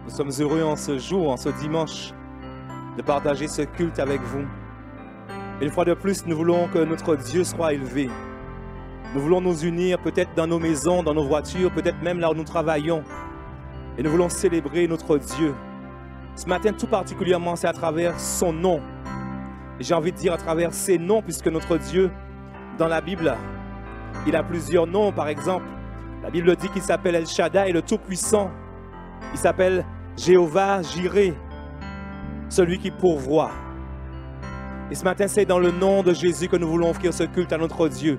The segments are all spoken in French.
Nous sommes heureux en ce jour, en ce dimanche, de partager ce culte avec vous. Une fois de plus, nous voulons que notre Dieu soit élevé. Nous voulons nous unir peut-être dans nos maisons, dans nos voitures, peut-être même là où nous travaillons. Et nous voulons célébrer notre Dieu. Ce matin, tout particulièrement, c'est à travers son nom. Et j'ai envie de dire à travers ses noms, puisque notre Dieu, dans la Bible, il a plusieurs noms. Par exemple, la Bible dit qu'il s'appelle El Shaddai, le Tout-Puissant. Il s'appelle Jéhovah Jireh, celui qui pourvoit. Et ce matin, c'est dans le nom de Jésus que nous voulons offrir ce culte à notre Dieu.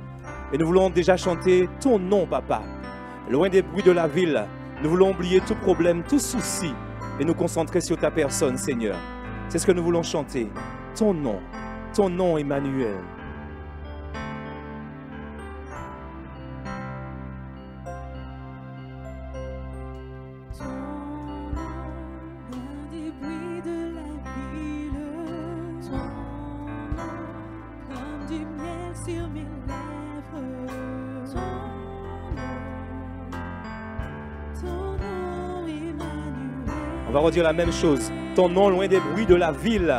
Et nous voulons déjà chanter ton nom, Papa. Loin des bruits de la ville, nous voulons oublier tout problème, tout souci et nous concentrer sur ta personne, Seigneur. C'est ce que nous voulons chanter. Ton nom, Emmanuel. On va redire la même chose. Ton nom loin des bruits de la ville.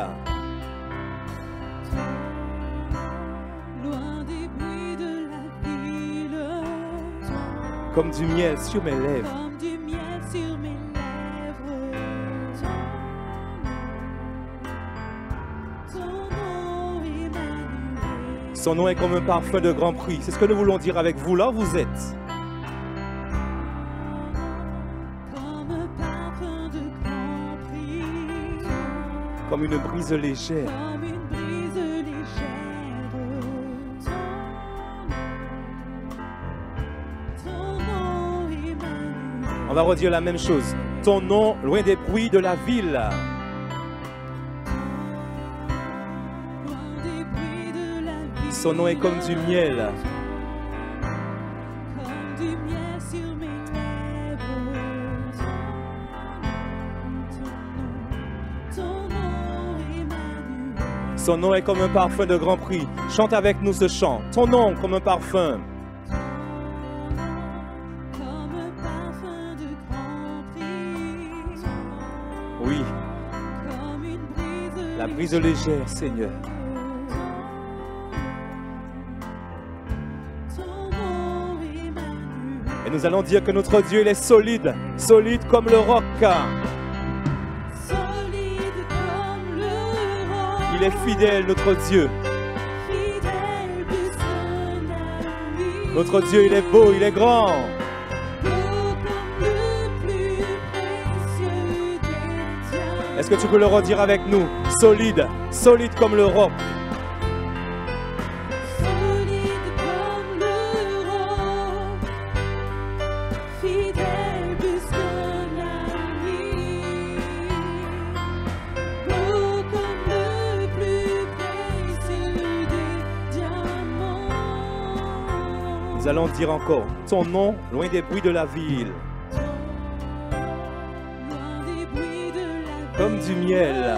Comme du miel sur mes lèvres. Son nom est comme un parfum de grand prix. C'est ce que nous voulons dire avec vous là où vous êtes. Comme une brise légère. On va redire la même chose. Ton nom, loin des bruits de la ville. Son nom est comme du miel. Son nom est comme un parfum de grand prix. Chante avec nous ce chant. Ton nom comme un parfum. Oui. La brise légère, Seigneur. Et nous allons dire que notre Dieu, il est solide. Solide comme le roc. Il est fidèle, notre Dieu. Notre Dieu, il est beau, il est grand. Est-ce que tu peux le redire avec nous? Solide, solide comme le roc. Nous allons dire encore, ton nom, loin des bruits de la ville. Comme du miel.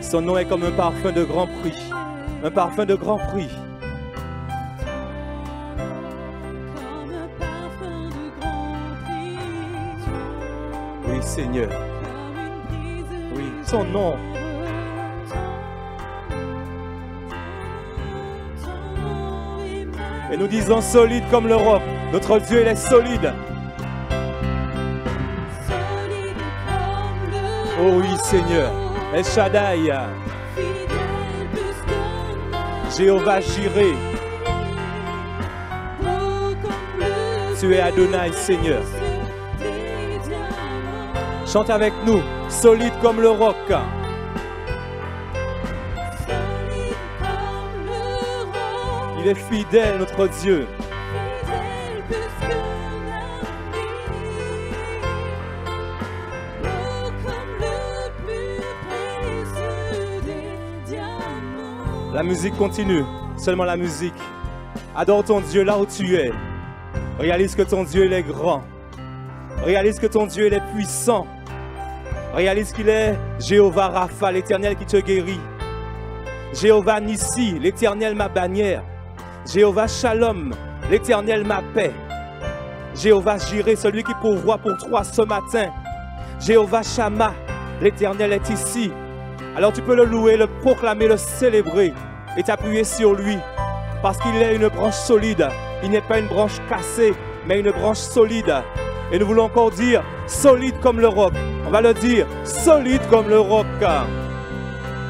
Son nom est comme un parfum de grand prix. Un parfum de grand prix. Oui, Seigneur. Oui, son nom. Et nous disons solide comme le roc. Notre Dieu, il est solide. Oh oui, Seigneur. El Shaddai. Jéhovah Jireh. Tu es Adonai, Seigneur. Chante avec nous, solide comme le roc. Il est fidèle, notre Dieu. La musique continue, seulement la musique. Adore ton Dieu là où tu es. Réalise que ton Dieu il est grand. Réalise que ton Dieu il est puissant. Réalise qu'il est Jéhovah Rapha, l'Éternel qui te guérit. Jéhovah Nissi, l'Éternel ma bannière. Jéhovah Shalom, l'Éternel ma paix. Jéhovah Jireh, celui qui pourvoit pour toi ce matin. Jéhovah Shammah, l'Éternel est ici. Alors tu peux le louer, le proclamer, le célébrer et t'appuyer sur lui. Parce qu'il est une branche solide. Il n'est pas une branche cassée, mais une branche solide. Et nous voulons encore dire solide comme le roc. On va le dire, solide comme le roc.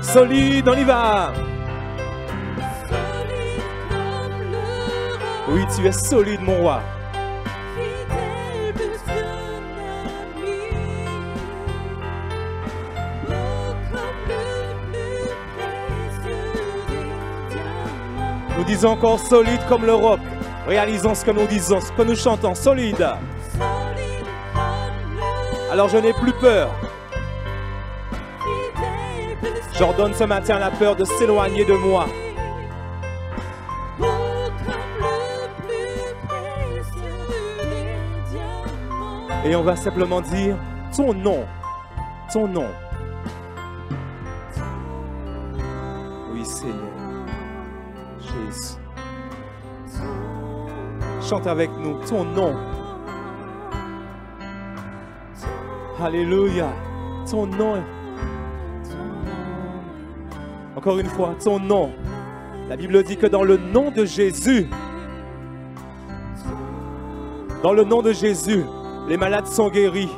Solide, on y va. Oui, tu es solide, mon roi. Nous disons encore solide comme le roc. Réalisons ce que nous disons, ce que nous chantons, solide. Alors je n'ai plus peur. J'ordonne ce matin la peur de s'éloigner de moi. Et on va simplement dire ton nom, ton nom. Oui, Seigneur. Jésus. Chante avec nous ton nom. Alléluia. Ton nom. Encore une fois, ton nom. La Bible dit que dans le nom de Jésus, les malades sont guéris.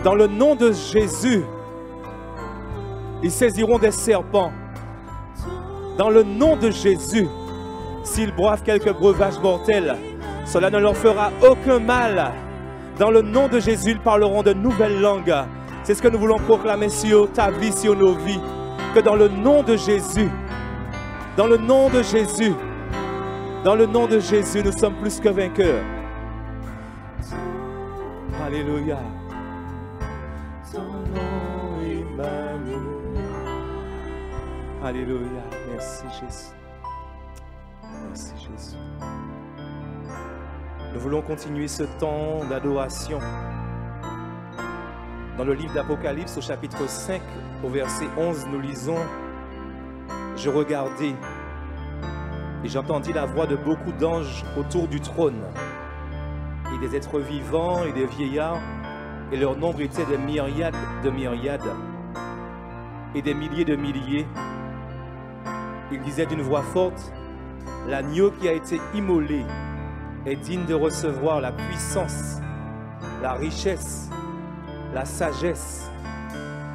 Dans le nom de Jésus, ils saisiront des serpents. Dans le nom de Jésus, s'ils boivent quelques breuvages mortels, cela ne leur fera aucun mal. Dans le nom de Jésus, ils parleront de nouvelles langues. C'est ce que nous voulons proclamer sur ta vie, sur nos vies. Que dans le nom de Jésus, dans le nom de Jésus, dans le nom de Jésus, nous sommes plus que vainqueurs. Alléluia. Ton nom, Emmanuel. Alléluia. Merci Jésus. Merci Jésus. Nous voulons continuer ce temps d'adoration. Dans le livre d'Apocalypse, au chapitre 5, au verset 11, nous lisons « Je regardais et j'entendis la voix de beaucoup d'anges autour du trône, et des êtres vivants et des vieillards, et leur nombre était de myriades, et des milliers de milliers. Ils disaient d'une voix forte, « L'agneau qui a été immolé est digne de recevoir la puissance, la richesse, la sagesse,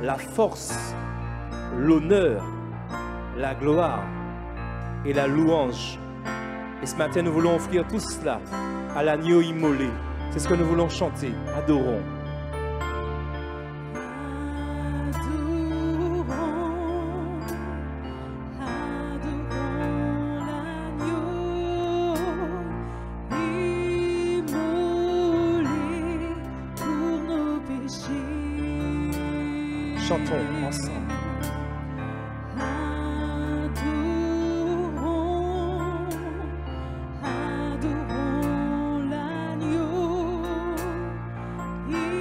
la force, l'honneur, la gloire et la louange. » Et ce matin, nous voulons offrir tout cela à l'agneau immolé. C'est ce que nous voulons chanter. Adorons. Chantons ensemble. Adorons l'agneau immolé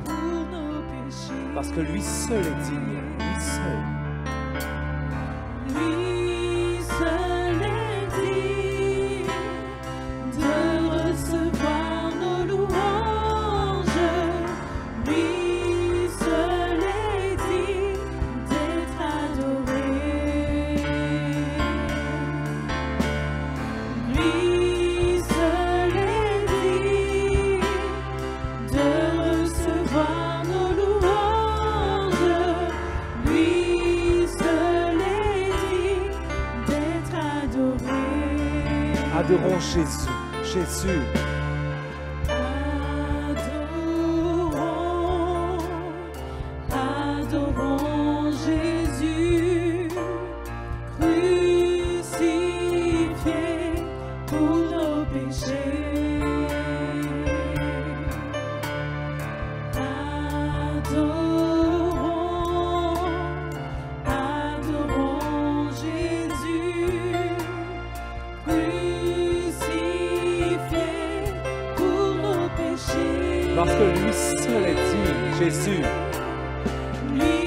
pour nos péchés. Parce que lui seul est digne, lui seul. Lui seul est digne de recevoir nos louanges. Lui seul est digne d'être adoré. Lui seul est digne de recevoir nos louanges. Lui seul est digne d'être adoré. Adorons Jésus, Jésus. Adorons Jésus, crucifié pour nos péchés. Adorons Jésus, crucifié pour nos péchés. Parce que lui seul est digne, Jésus. Lui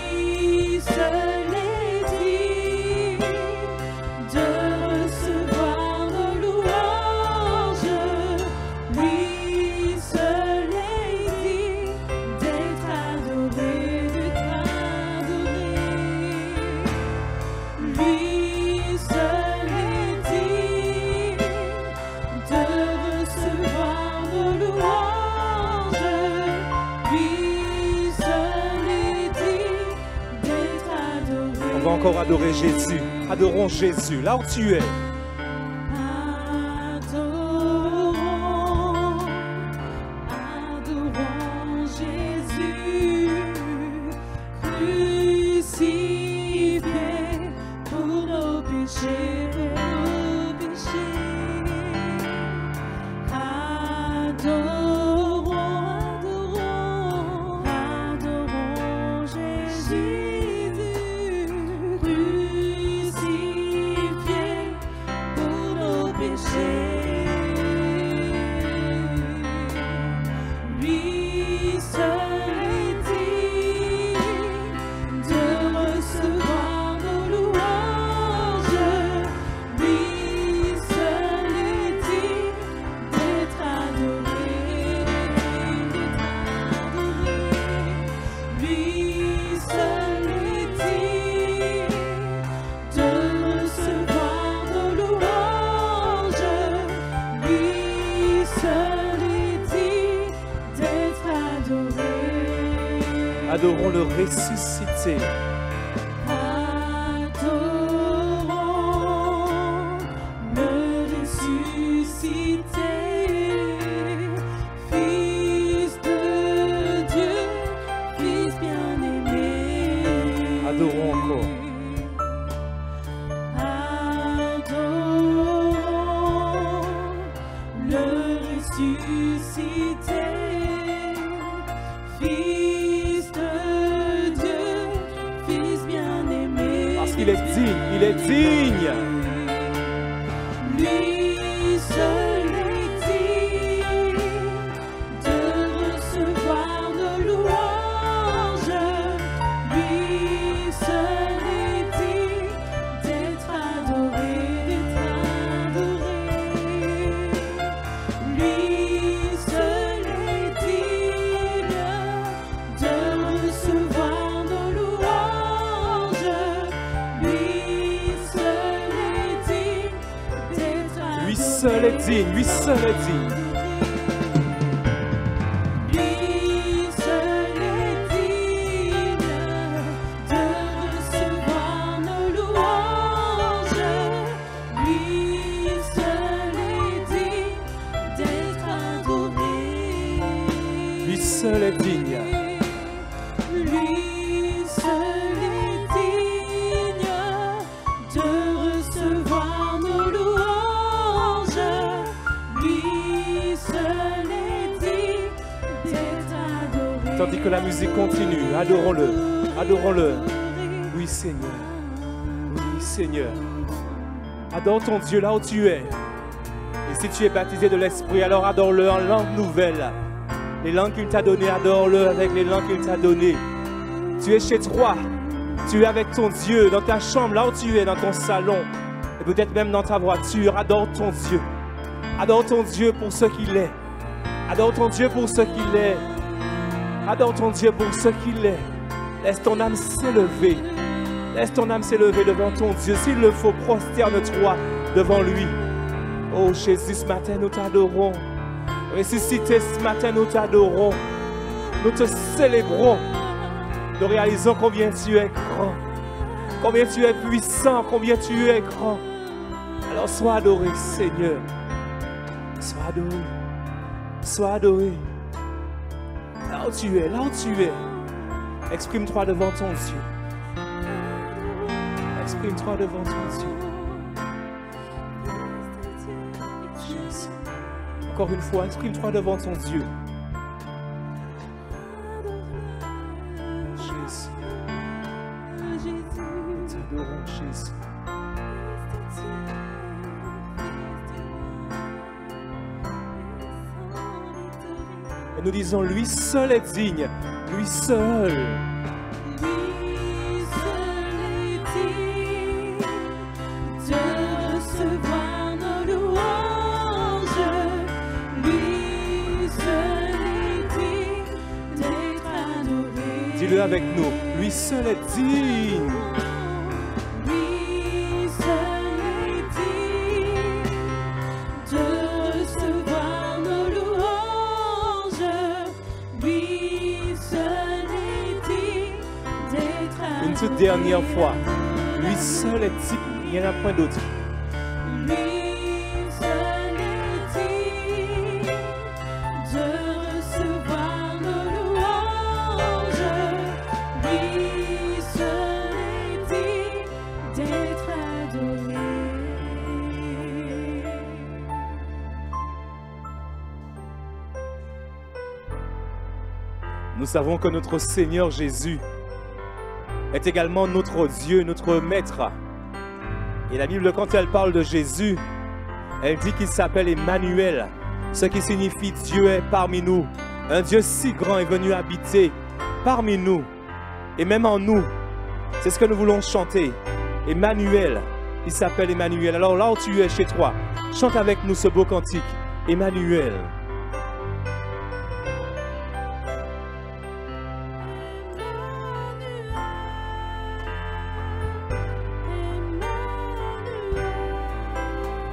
encore adorer Jésus. Adorons Jésus, là où tu es. Adorons Jésus, crucifié pour nos péchés, Adorons Jésus, crucifié pour nos péchés. Lui seul est digne de recevoir nos louanges. Lui seul est digne d'être adoré. Lui seul est digne de recevoir nos louanges. Lui seul est digne d'être adoré. Adorons le ressuscité. Adorons le ressuscité, Fils de Dieu, Fils bien-aimé. Adorons encore. Adorons le ressuscité, Fils de Dieu, Fils bien-aimé. Parce qu'il est digne, il est digne. Lui seul est digne de recevoir nos louanges. Lui seul est digne d'être adoré, Lui seul est digne de recevoir nos louanges. Lui seul est digne d'être adoré. Lui seul est digne, lui seul est digne. Lui seul est digne de recevoir nos louanges. Lui seul est digne d'être adoré. Lui seul est digne. Lui seul est digne de recevoir nos louanges. Lui seul est digne d'être adoré. Tandis que la musique continue, adorons-le, adorons-le. Oui Seigneur, oui Seigneur. Adore ton Dieu là où tu es. Et si tu es baptisé de l'Esprit, alors adore-le en langue nouvelle. Les langues qu'il t'a données, adore-le avec les langues qu'il t'a données. Tu es chez toi, tu es avec ton Dieu, dans ta chambre, là où tu es, dans ton salon, et peut-être même dans ta voiture. Adore ton Dieu. Adore ton Dieu pour ce qu'il est. Adore ton Dieu pour ce qu'il est. Adore ton Dieu pour ce qu'il est. Laisse ton âme s'élever. Laisse ton âme s'élever devant ton Dieu. S'il le faut, prosterne-toi devant lui. Oh Jésus, ce matin, nous t'adorons. Ressuscité, ce matin, nous t'adorons. Nous te célébrons. Nous réalisons combien tu es grand. Combien tu es puissant. Combien tu es grand. Alors sois adoré, Seigneur. Sois adoré. Sois adoré. Là où tu es, là où tu es. Exprime-toi devant ton Dieu. Exprime-toi devant ton Dieu. Jésus. Encore une fois, exprime-toi devant ton Dieu. Jésus. Nous t'adorons, Jésus. Et nous disons, lui seul est digne. Lui seul. Lui seul est digne de recevoir nos louanges. Lui seul est digne d'être adoré. Dis-le avec nous. Lui seul est digne. Lui seul est digne de recevoir nos louanges. Lui seul est digne d'être adoré. Une toute dernière fois. Lui seul est digne, il n'y en a point d'autre. Lui seul est digne de recevoir nos louanges. Lui seul est digne d'être adoré. Nous savons que notre Seigneur Jésus est également notre Dieu, notre Maître. Et la Bible, quand elle parle de Jésus, elle dit qu'il s'appelle Emmanuel, ce qui signifie Dieu est parmi nous. Un Dieu si grand est venu habiter parmi nous et même en nous. C'est ce que nous voulons chanter. Emmanuel, il s'appelle Emmanuel. Alors là où tu es chez toi, chante avec nous ce beau cantique. Emmanuel.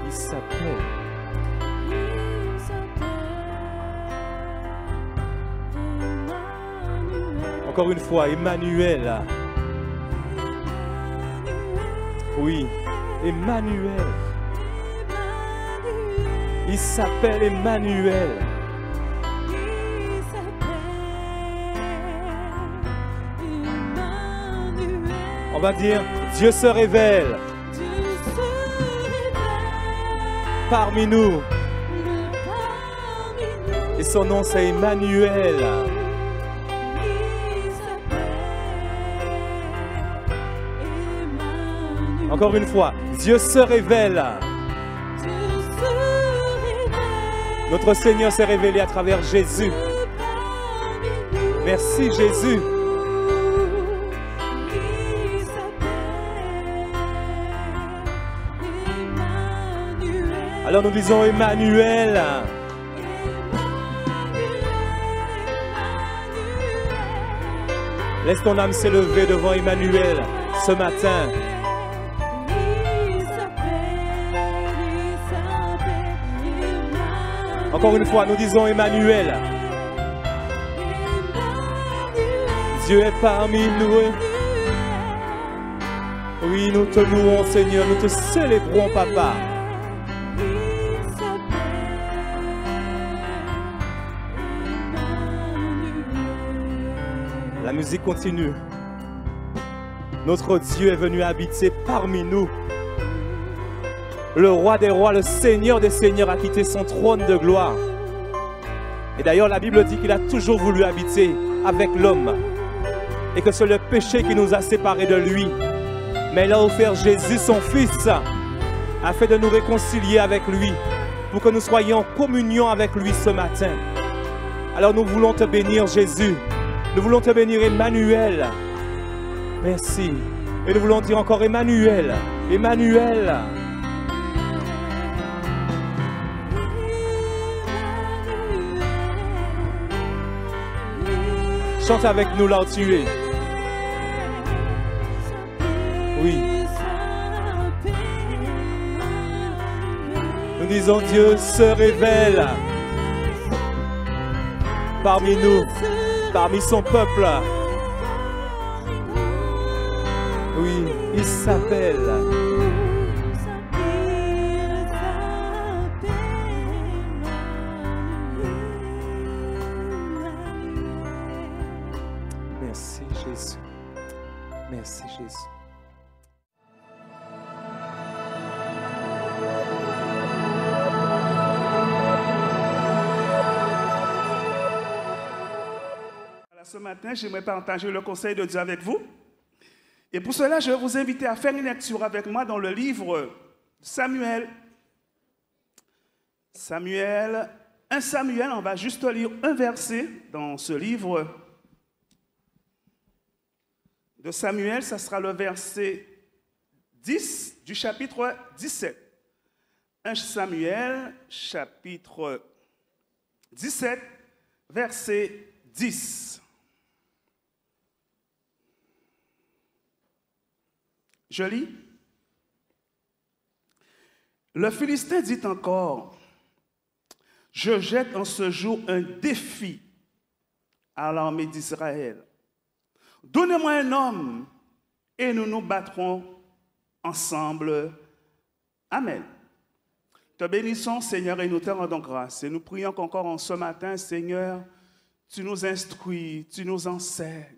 Il s'appelle. Encore une fois, Emmanuel. Oui, Emmanuel. Il s'appelle Emmanuel. On va dire, Dieu se révèle parmi nous. Et son nom, c'est Emmanuel. Encore une fois, Dieu se révèle. Notre Seigneur s'est révélé à travers Jésus. Merci Jésus. Alors nous disons Emmanuel. Laisse ton âme s'élever devant Emmanuel ce matin. Encore une fois, nous disons Emmanuel. Dieu est parmi nous. Oui, nous te louons, Seigneur. Nous te célébrons, Papa. La musique continue. Notre Dieu est venu habiter parmi nous. Le roi des rois, le Seigneur des seigneurs a quitté son trône de gloire. Et d'ailleurs, la Bible dit qu'il a toujours voulu habiter avec l'homme. Et que c'est le péché qui nous a séparés de lui. Mais il a offert Jésus, son Fils, afin de nous réconcilier avec lui, pour que nous soyons en communion avec lui ce matin. Alors nous voulons te bénir, Jésus. Nous voulons te bénir, Emmanuel. Merci. Et nous voulons dire encore Emmanuel. Emmanuel. Chante avec nous là où tu es. Oui. Nous disons Dieu se révèle parmi nous, parmi son peuple. Oui, il s'appelle. Merci Jésus. Merci Jésus. Ce matin, j'aimerais partager le conseil de Dieu avec vous. Et pour cela, je vais vous inviter à faire une lecture avec moi dans le livre Samuel. Samuel, 1 Samuel, on va juste lire un verset dans ce livre de Samuel. Ça sera le verset 10 du chapitre 17. 1 Samuel, chapitre 17, verset 10. Je lis. Le Philistin dit encore, « Je jette en ce jour un défi à l'armée d'Israël. Donnez-moi un homme et nous nous battrons ensemble. Amen. Te bénissons, Seigneur, et nous te rendons grâce. Et nous prions qu'encore en ce matin, Seigneur, tu nous instruis, tu nous enseignes.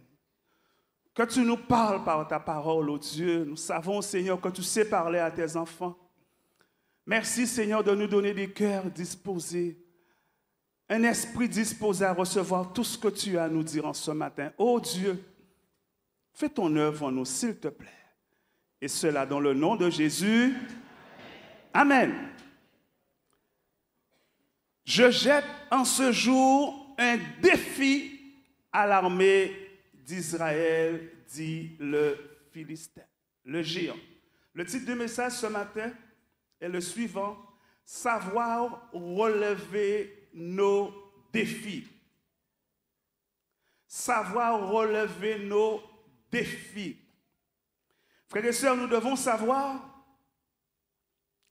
Que tu nous parles par ta parole, ô Dieu. Nous savons, Seigneur, que tu sais parler à tes enfants. Merci, Seigneur, de nous donner des cœurs disposés, un esprit disposé à recevoir tout ce que tu as à nous dire en ce matin. Ô Dieu, fais ton œuvre en nous, s'il te plaît. Et cela dans le nom de Jésus. Amen. Je jette en ce jour un défi à l'armée d'Israël, dit le Philistin, le géant. Le titre du message ce matin est le suivant: savoir relever nos défis. Savoir relever nos défis. Frères et sœurs, nous devons savoir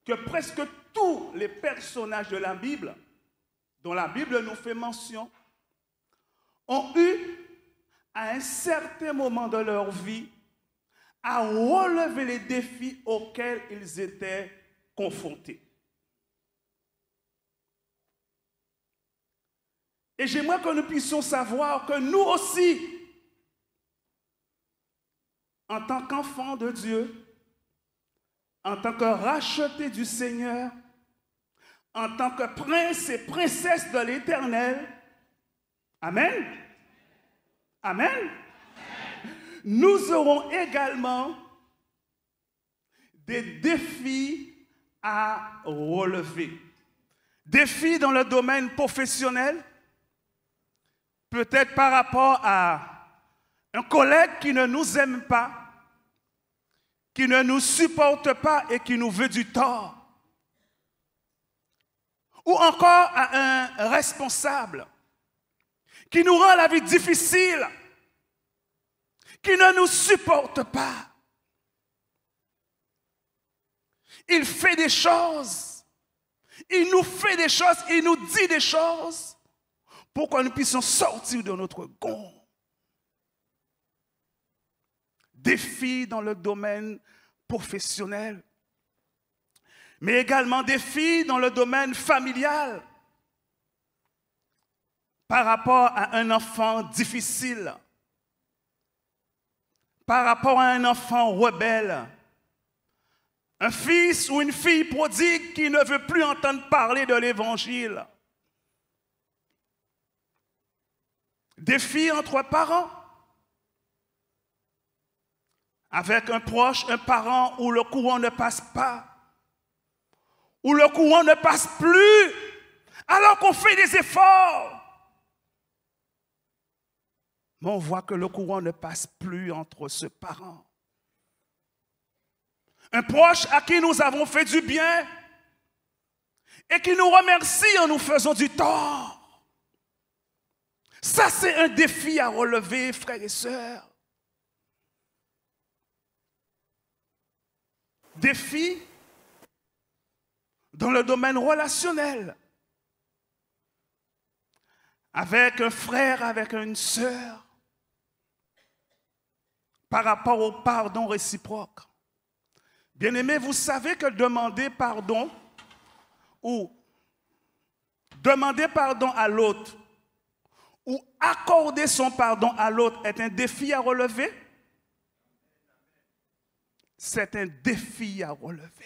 que presque tous les personnages de la Bible, dont la Bible nous fait mention, ont eu, à un certain moment de leur vie, à relever les défis auxquels ils étaient confrontés. Et j'aimerais que nous puissions savoir que nous aussi, en tant qu'enfants de Dieu, en tant que rachetés du Seigneur, en tant que princes et princesses de l'Éternel, amen, amen, nous aurons également des défis à relever. Défis dans le domaine professionnel, peut-être par rapport à un collègue qui ne nous aime pas, qui ne nous supporte pas et qui nous veut du tort. Ou encore à un responsable qui nous rend la vie difficile, qui ne nous supporte pas. Il fait des choses, il nous fait des choses, il nous dit des choses pour que nous puissions sortir de notre gond. Défis dans le domaine professionnel, mais également défis dans le domaine familial par rapport à un enfant difficile, par rapport à un enfant rebelle, un fils ou une fille prodigue qui ne veut plus entendre parler de l'Évangile. Défis entre parents, avec un proche, un parent où le courant ne passe pas, où le courant ne passe plus, alors qu'on fait des efforts. Mais on voit que le courant ne passe plus entre ce parent. Un proche à qui nous avons fait du bien et qui nous remercie en nous faisant du tort. Ça, c'est un défi à relever, frères et sœurs. Défi dans le domaine relationnel, avec un frère, avec une sœur, par rapport au pardon réciproque. Bien-aimés, vous savez que demander pardon ou demander pardon à l'autre ou accorder son pardon à l'autre est un défi à relever? C'est un défi à relever.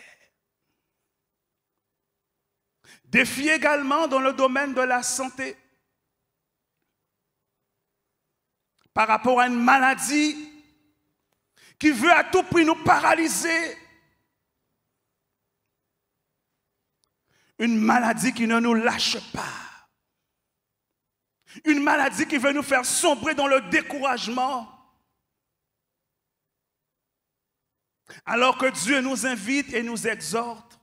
Défi également dans le domaine de la santé. Par rapport à une maladie qui veut à tout prix nous paralyser. Une maladie qui ne nous lâche pas. Une maladie qui veut nous faire sombrer dans le découragement. Alors que Dieu nous invite et nous exhorte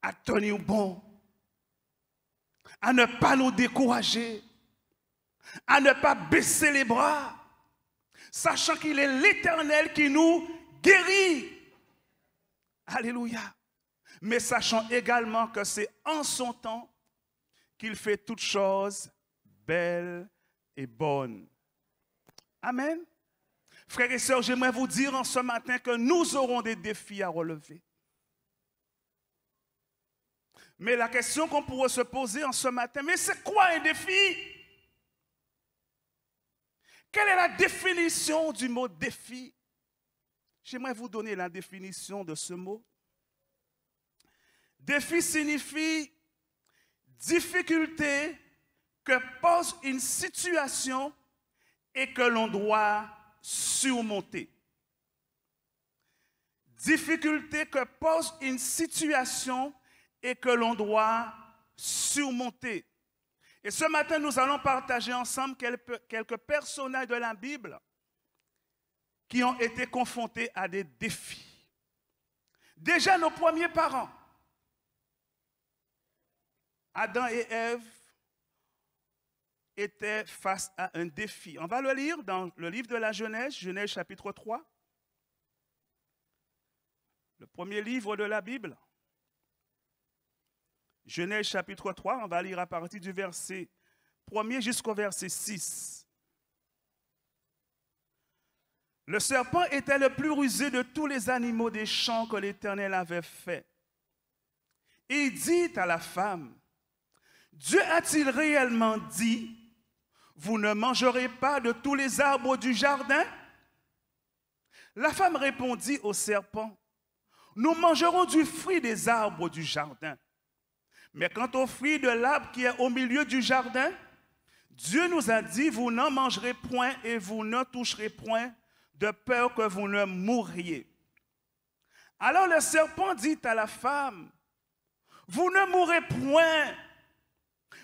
à tenir bon, à ne pas nous décourager, à ne pas baisser les bras, sachant qu'il est l'Éternel qui nous guérit. Alléluia. Mais sachant également que c'est en son temps qu'il fait toutes choses belles et bonnes. Amen. Frères et sœurs, j'aimerais vous dire en ce matin que nous aurons des défis à relever. Mais la question qu'on pourrait se poser en ce matin, mais c'est quoi un défi? Quelle est la définition du mot défi? J'aimerais vous donner la définition de ce mot. Défi signifie difficulté que pose une situation et que l'on doit surmonter. Difficulté que pose une situation et que l'on doit surmonter. Et ce matin, nous allons partager ensemble quelques personnages de la Bible qui ont été confrontés à des défis. Déjà, nos premiers parents, Adam et Ève, étaient face à un défi. On va le lire dans le livre de la Genèse, Genèse chapitre 3, le premier livre de la Bible. Genèse chapitre 3, on va lire à partir du verset 1er jusqu'au verset 6. Le serpent était le plus rusé de tous les animaux des champs que l'Éternel avait fait. Et il dit à la femme, Dieu a-t-il réellement dit, vous ne mangerez pas de tous les arbres du jardin? La femme répondit au serpent, nous mangerons du fruit des arbres du jardin. Mais quant au fruit de l'arbre qui est au milieu du jardin, Dieu nous a dit, vous n'en mangerez point et vous ne toucherez point, de peur que vous ne mourriez. Alors le serpent dit à la femme, vous ne mourrez point,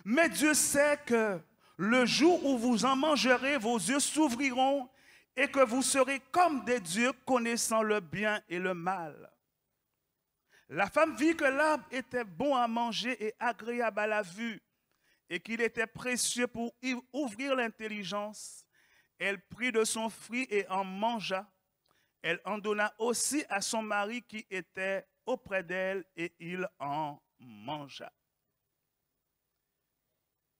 mais Dieu sait que le jour où vous en mangerez, vos yeux s'ouvriront et que vous serez comme des dieux connaissant le bien et le mal. La femme vit que l'arbre était bon à manger et agréable à la vue et qu'il était précieux pour ouvrir l'intelligence. Elle prit de son fruit et en mangea. Elle en donna aussi à son mari qui était auprès d'elle et il en mangea.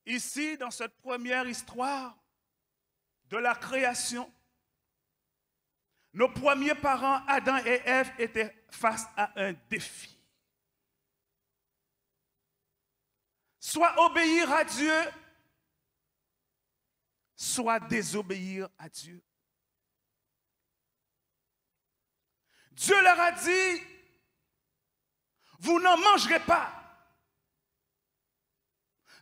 Ici, dans cette première histoire de la création, nos premiers parents, Adam et Ève, étaient face à un défi. Soit obéir à Dieu, soit désobéir à Dieu. Dieu leur a dit, vous n'en mangerez pas.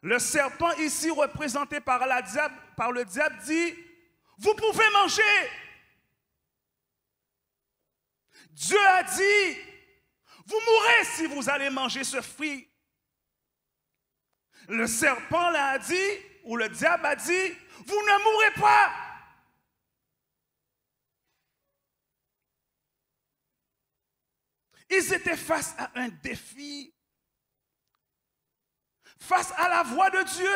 Le serpent ici représenté par le diable dit, vous pouvez manger. Dieu a dit, vous mourrez si vous allez manger ce fruit. Le serpent l'a dit, ou le diable a dit, vous ne mourrez pas. Ils étaient face à un défi. Face à la voix de Dieu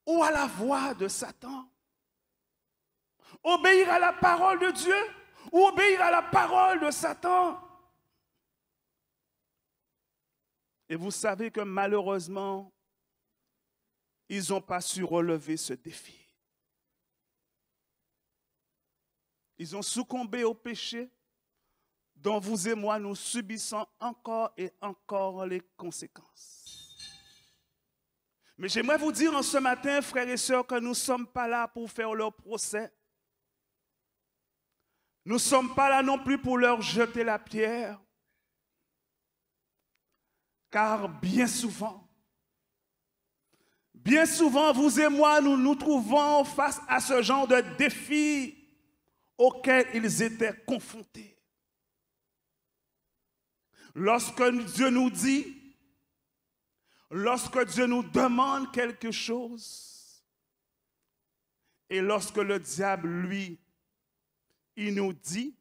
ou à la voix de Satan. Obéir à la parole de Dieu ou obéir à la parole de Satan. Et vous savez que malheureusement, ils n'ont pas su relever ce défi. Ils ont succombé au péché dont vous et moi nous subissons encore et encore les conséquences. Mais j'aimerais vous dire en ce matin, frères et sœurs, que nous ne sommes pas là pour faire leur procès. Nous ne sommes pas là non plus pour leur jeter la pierre. Car bien souvent, vous et moi, nous nous trouvons face à ce genre de défis auxquels ils étaient confrontés. Lorsque Dieu nous dit, lorsque Dieu nous demande quelque chose, et lorsque le diable, lui, il nous dit,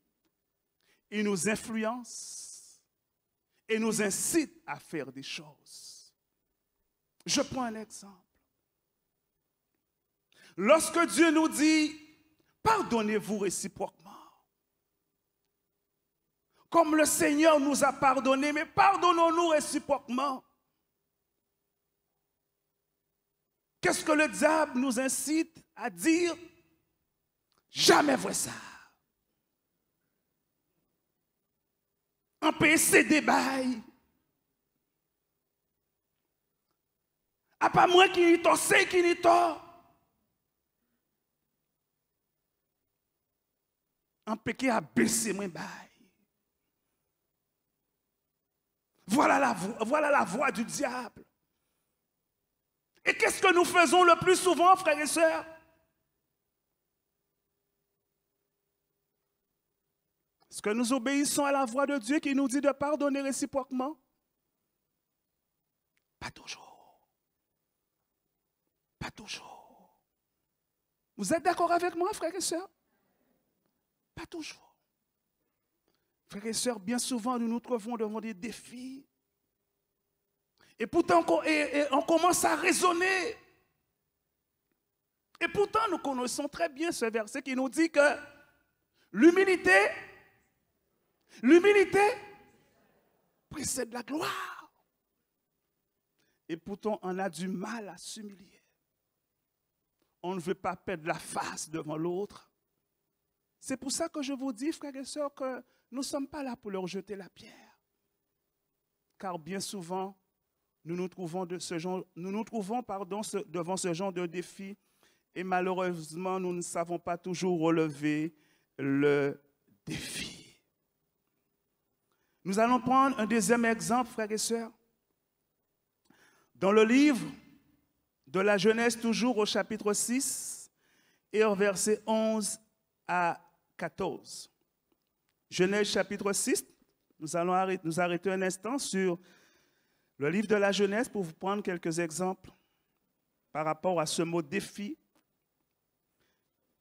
il nous influence et nous incite à faire des choses. Je prends un exemple. Lorsque Dieu nous dit, pardonnez-vous réciproquement, comme le Seigneur nous a pardonné, mais pardonnons-nous réciproquement. Qu'est-ce que le diable nous incite à dire? Jamais voir ça. En PC des bails. À pas moi qui n'y tort, c'est qui n'y tort. En péché à baisser mon bail. Voilà la voie du diable. Et qu'est-ce que nous faisons le plus souvent, frères et sœurs? Est-ce que nous obéissons à la voix de Dieu qui nous dit de pardonner réciproquement? Pas toujours. Pas toujours. Vous êtes d'accord avec moi, frères et sœurs? Pas toujours. Frères et sœurs, bien souvent, nous nous trouvons devant des défis. Et pourtant, on commence à raisonner. Et pourtant, nous connaissons très bien ce verset qui nous dit que l'humilité précède la gloire. Et pourtant, on a du mal à s'humilier. On ne veut pas perdre la face devant l'autre. C'est pour ça que je vous dis, frères et sœurs, que nous ne sommes pas là pour leur jeter la pierre. Car bien souvent, nous nous trouvons devant ce genre de défi et malheureusement, nous ne savons pas toujours relever le défi. Nous allons prendre un deuxième exemple, frères et sœurs. Dans le livre de la Genèse, toujours au chapitre 6 et au verset 11 à 14. Genèse chapitre 6, nous allons nous arrêter un instant sur le livre de la Genèse pour vous prendre quelques exemples par rapport à ce mot défi.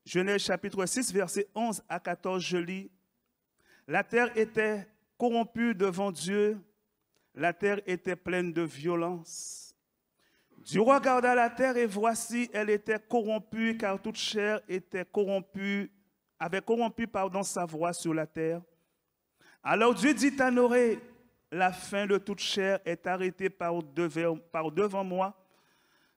Genèse chapitre 6, verset 11 à 14, je lis. La terre était corrompue devant Dieu, la terre était pleine de violence. Dieu regarda la terre et voici, elle était corrompue car toute chair était avait corrompu sa voie sur la terre. Alors Dieu dit à Noé, la fin de toute chair est arrêtée par devant moi,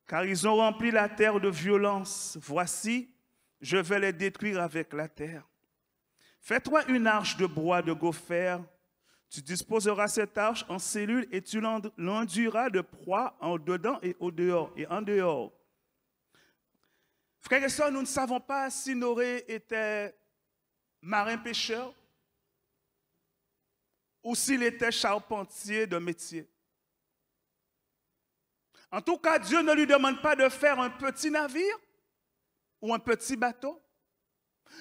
car ils ont rempli la terre de violence. Voici, je vais les détruire avec la terre. Fais-toi une arche de bois de gopher. Tu disposeras cette arche en cellules et tu l'enduiras de proie en dedans et au dehors et en dehors. Frères et sœurs, nous ne savons pas si Noé était marin-pêcheur ou s'il était charpentier de métier. En tout cas, Dieu ne lui demande pas de faire un petit navire ou un petit bateau,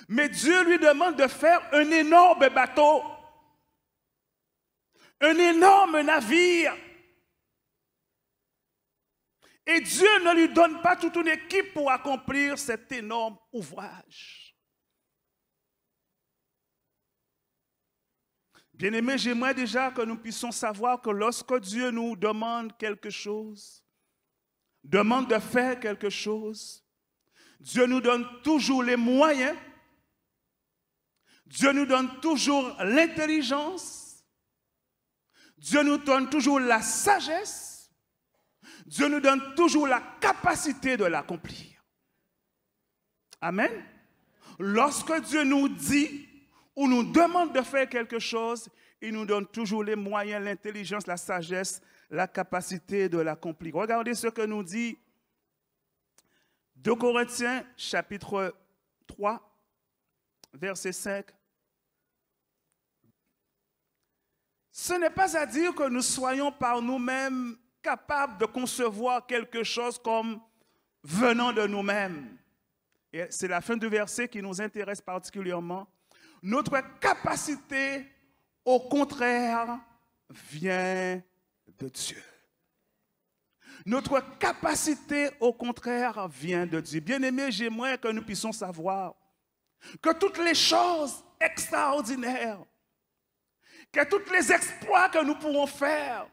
mais Dieu lui demande de faire un énorme bateau, un énorme navire. Et Dieu ne lui donne pas toute une équipe pour accomplir cet énorme ouvrage. Bien-aimés, j'aimerais déjà que nous puissions savoir que lorsque Dieu nous demande quelque chose, demande de faire quelque chose, Dieu nous donne toujours les moyens, Dieu nous donne toujours l'intelligence, Dieu nous donne toujours la sagesse, Dieu nous donne toujours la capacité de l'accomplir. Amen. Lorsque Dieu nous dit ou nous demande de faire quelque chose, il nous donne toujours les moyens, l'intelligence, la sagesse, la capacité de l'accomplir. Regardez ce que nous dit 2 Corinthiens chapitre 3, verset 5. Ce n'est pas à dire que nous soyons par nous-mêmes capables de concevoir quelque chose comme venant de nous-mêmes. Et c'est la fin du verset qui nous intéresse particulièrement. Notre capacité, au contraire, vient de Dieu. Notre capacité, au contraire, vient de Dieu. Bien-aimés, j'aimerais que nous puissions savoir que toutes les choses extraordinaires, que tous les exploits que nous pourrons faire,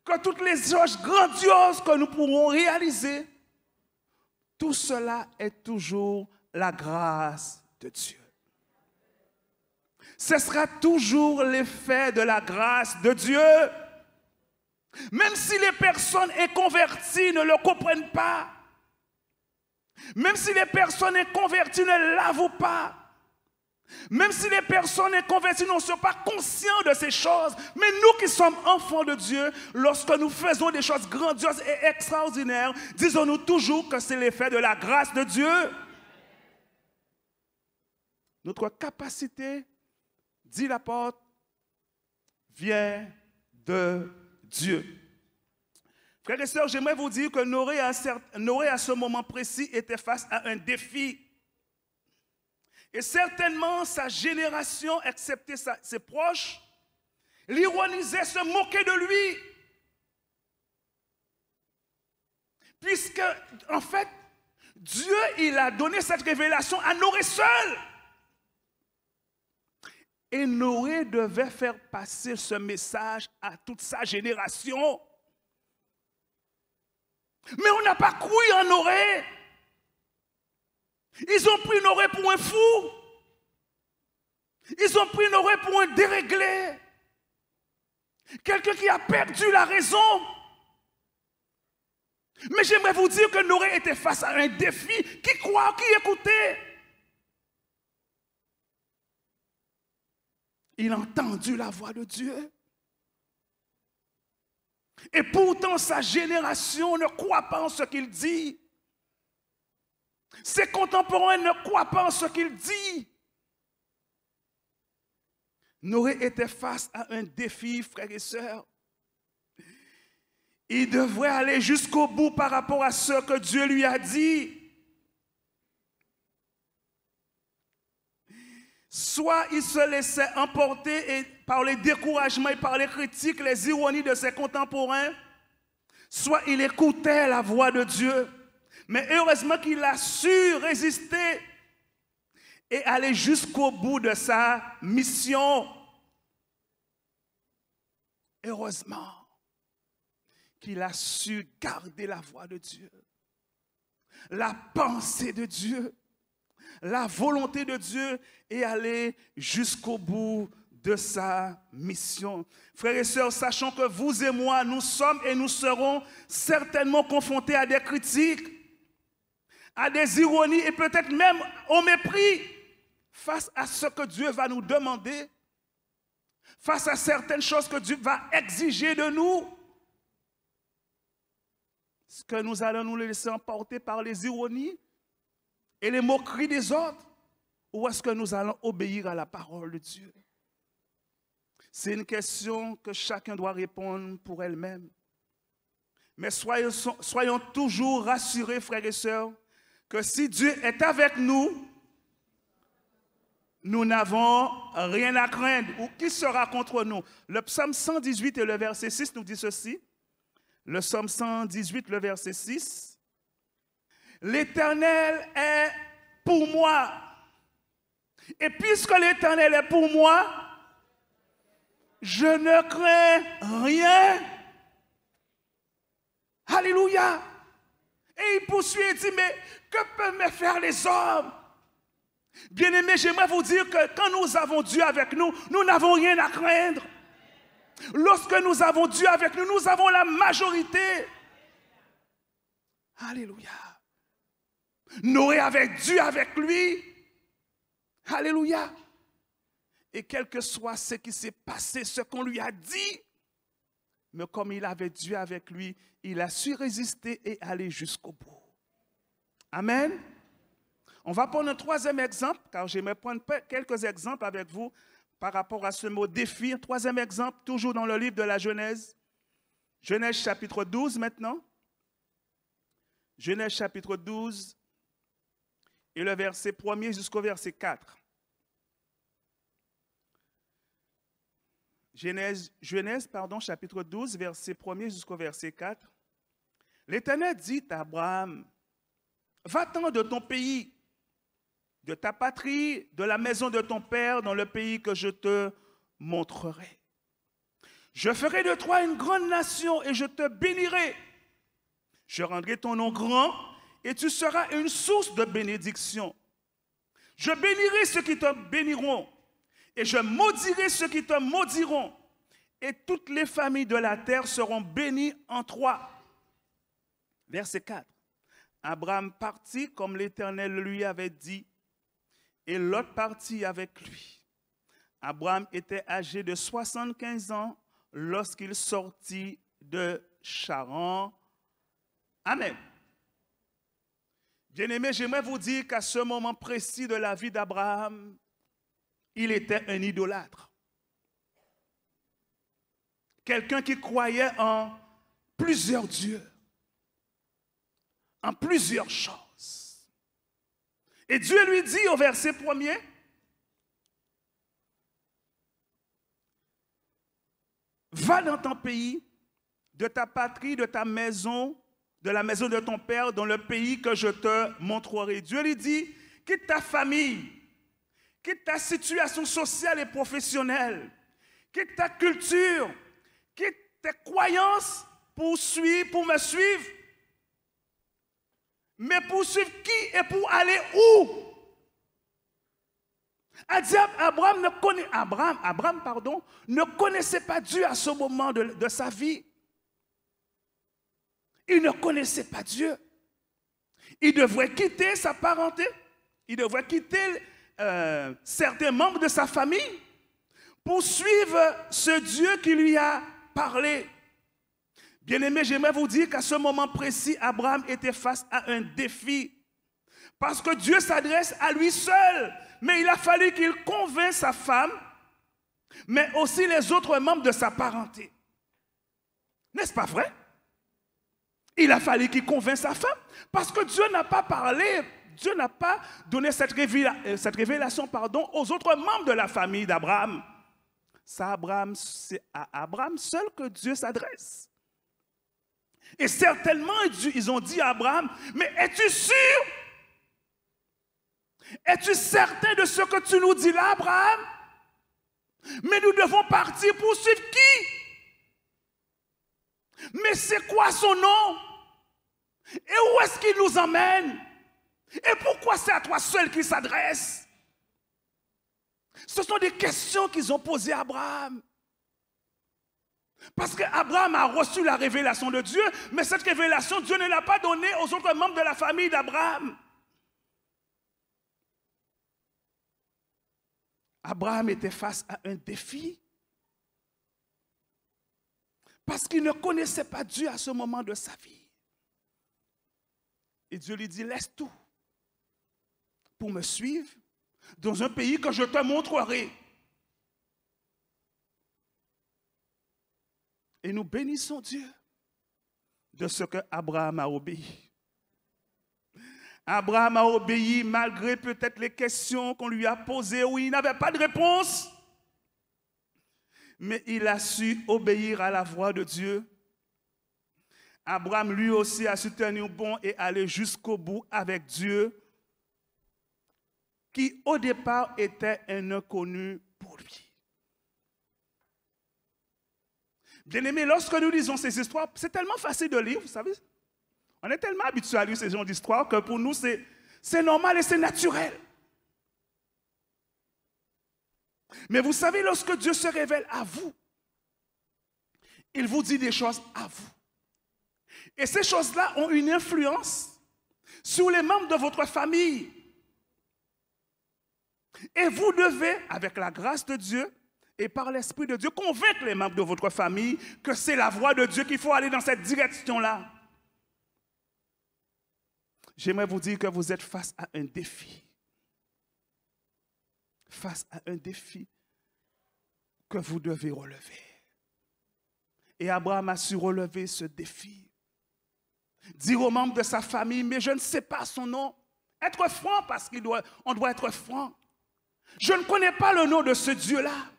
que toutes les choses grandioses que nous pourrons réaliser, tout cela est toujours la grâce de Dieu. Ce sera toujours l'effet de la grâce de Dieu. Même si les personnes inconverties ne le comprennent pas, Même si les personnes inconverties ne l'avouent pas. Même si les personnes inconverties ne sont pas conscients de ces choses. Mais nous qui sommes enfants de Dieu, lorsque nous faisons des choses grandioses et extraordinaires, disons-nous toujours que c'est l'effet de la grâce de Dieu. Notre capacité, dit l'apôtre, vient de Dieu. Frères et sœurs, j'aimerais vous dire que Noé, à ce moment précis, était face à un défi. Et certainement, sa génération, excepté ses proches, l'ironisait, se moquait de lui. Puisque, en fait, Dieu, il a donné cette révélation à Noé seul. Et Noé devait faire passer ce message à toute sa génération. Mais on n'a pas cru en Noé. Ils ont pris Noé pour un fou. Ils ont pris Noé pour un déréglé. Quelqu'un qui a perdu la raison. Mais j'aimerais vous dire que Noé était face à un défi. Qui croit, qui écoutait? Il a entendu la voix de Dieu. Et pourtant, sa génération ne croit pas en ce qu'il dit. Ses contemporains ne croient pas en ce qu'il dit. Noé était face à un défi, frères et sœurs. Il devrait aller jusqu'au bout par rapport à ce que Dieu lui a dit. Soit il se laissait emporter par les découragements et par les critiques, les ironies de ses contemporains, soit il écoutait la voix de Dieu. Mais heureusement qu'il a su résister et aller jusqu'au bout de sa mission. Heureusement qu'il a su garder la voix de Dieu, la pensée de Dieu, la volonté de Dieu et aller jusqu'au bout de sa mission. Frères et sœurs, sachant que vous et moi, nous sommes et nous serons certainement confrontés à des critiques, à des ironies et peut-être même au mépris face à ce que Dieu va nous demander, face à certaines choses que Dieu va exiger de nous. Est-ce que nous allons nous laisser emporter par les ironies et les moqueries des autres, ou est-ce que nous allons obéir à la parole de Dieu? C'est une question que chacun doit répondre pour elle-même. Mais soyons toujours rassurés, frères et sœurs, que si Dieu est avec nous, nous n'avons rien à craindre. Ou qui sera contre nous? Le psaume 118 et le verset 6 nous dit ceci. Le psaume 118, le verset 6. L'Éternel est pour moi. Et puisque l'Éternel est pour moi, je ne crains rien. Alléluia. Et il poursuit et dit, mais que peuvent me faire les hommes? Bien-aimés, j'aimerais vous dire que quand nous avons Dieu avec nous, nous n'avons rien à craindre. Lorsque nous avons Dieu avec nous, nous avons la majorité. Alléluia. Noé avait Dieu avec lui. Alléluia. Et quel que soit ce qui s'est passé, ce qu'on lui a dit, mais comme il avait Dieu avec lui, il a su résister et aller jusqu'au bout. Amen. On va prendre un troisième exemple, car j'aimerais prendre quelques exemples avec vous par rapport à ce mot défi. Un troisième exemple, toujours dans le livre de la Genèse. Genèse chapitre 12 maintenant. Genèse chapitre 12 et le verset 1er jusqu'au verset 4. Genèse, chapitre 12, verset 1er jusqu'au verset 4. L'Éternel dit à Abraham, va-t'en de ton pays, de ta patrie, de la maison de ton père, dans le pays que je te montrerai. Je ferai de toi une grande nation et je te bénirai. Je rendrai ton nom grand et tu seras une source de bénédiction. Je bénirai ceux qui te béniront et je maudirai ceux qui te maudiront. Et toutes les familles de la terre seront bénies en toi. Verset 4. Abraham partit comme l'Éternel lui avait dit, et Lot partit avec lui. Abraham était âgé de 75 ans lorsqu'il sortit de Charan. Amen. Bien-aimés, j'aimerais vous dire qu'à ce moment précis de la vie d'Abraham, il était un idolâtre. Quelqu'un qui croyait en plusieurs dieux, en plusieurs choses. Et Dieu lui dit au verset 1er, va dans ton pays, de ta patrie, de ta maison, de la maison de ton père, dans le pays que je te montrerai. Dieu lui dit, quitte ta famille, quitte ta situation sociale et professionnelle, quitte ta culture, quitte tes croyances pour me suivre. Mais pour suivre qui et pour aller où? Abraham ne connaissait pas Dieu à ce moment de sa vie. Il ne connaissait pas Dieu. Il devrait quitter sa parenté. Il devrait quitter certains membres de sa famille pour suivre ce Dieu qui lui a parlé. Bien-aimés, j'aimerais vous dire qu'à ce moment précis, Abraham était face à un défi. Parce que Dieu s'adresse à lui seul. Mais il a fallu qu'il convainc sa femme, mais aussi les autres membres de sa parenté. N'est-ce pas vrai? Il a fallu qu'il convainc sa femme, parce que Dieu n'a pas parlé, Dieu n'a pas donné cette révélation aux autres membres de la famille d'Abraham. C'est à Abraham seul que Dieu s'adresse. Et certainement, ils ont dit à Abraham, mais es-tu sûr? Es-tu certain de ce que tu nous dis là, Abraham? Mais nous devons partir pour suivre qui? Mais c'est quoi son nom? Et où est-ce qu'il nous emmène? Et pourquoi c'est à toi seul qu'il s'adresse? Ce sont des questions qu'ils ont posées à Abraham. Parce qu'Abraham a reçu la révélation de Dieu, mais cette révélation, Dieu ne l'a pas donnée aux autres membres de la famille d'Abraham. Abraham était face à un défi parce qu'il ne connaissait pas Dieu à ce moment de sa vie. Et Dieu lui dit, laisse tout pour me suivre dans un pays que je te montrerai. Et nous bénissons Dieu de ce que Abraham a obéi. Abraham a obéi malgré peut-être les questions qu'on lui a posées où il n'avait pas de réponse. Mais il a su obéir à la voix de Dieu. Abraham lui aussi a su tenir bon et aller jusqu'au bout avec Dieu, qui au départ était un inconnu pour lui. Bien-aimés, lorsque nous lisons ces histoires, c'est tellement facile de lire, vous savez. On est tellement habitués à lire ces genres d'histoires que pour nous, c'est normal et c'est naturel. Mais vous savez, lorsque Dieu se révèle à vous, il vous dit des choses à vous. Et ces choses-là ont une influence sur les membres de votre famille. Et vous devez, avec la grâce de Dieu et par l'Esprit de Dieu, convaincre les membres de votre famille que c'est la voie de Dieu, qu'il faut aller dans cette direction-là. J'aimerais vous dire que vous êtes face à un défi. Face à un défi que vous devez relever. Et Abraham a su relever ce défi. Dire aux membres de sa famille, mais je ne sais pas son nom. Être franc parce qu'on doit être franc. Je ne connais pas le nom de ce Dieu-là.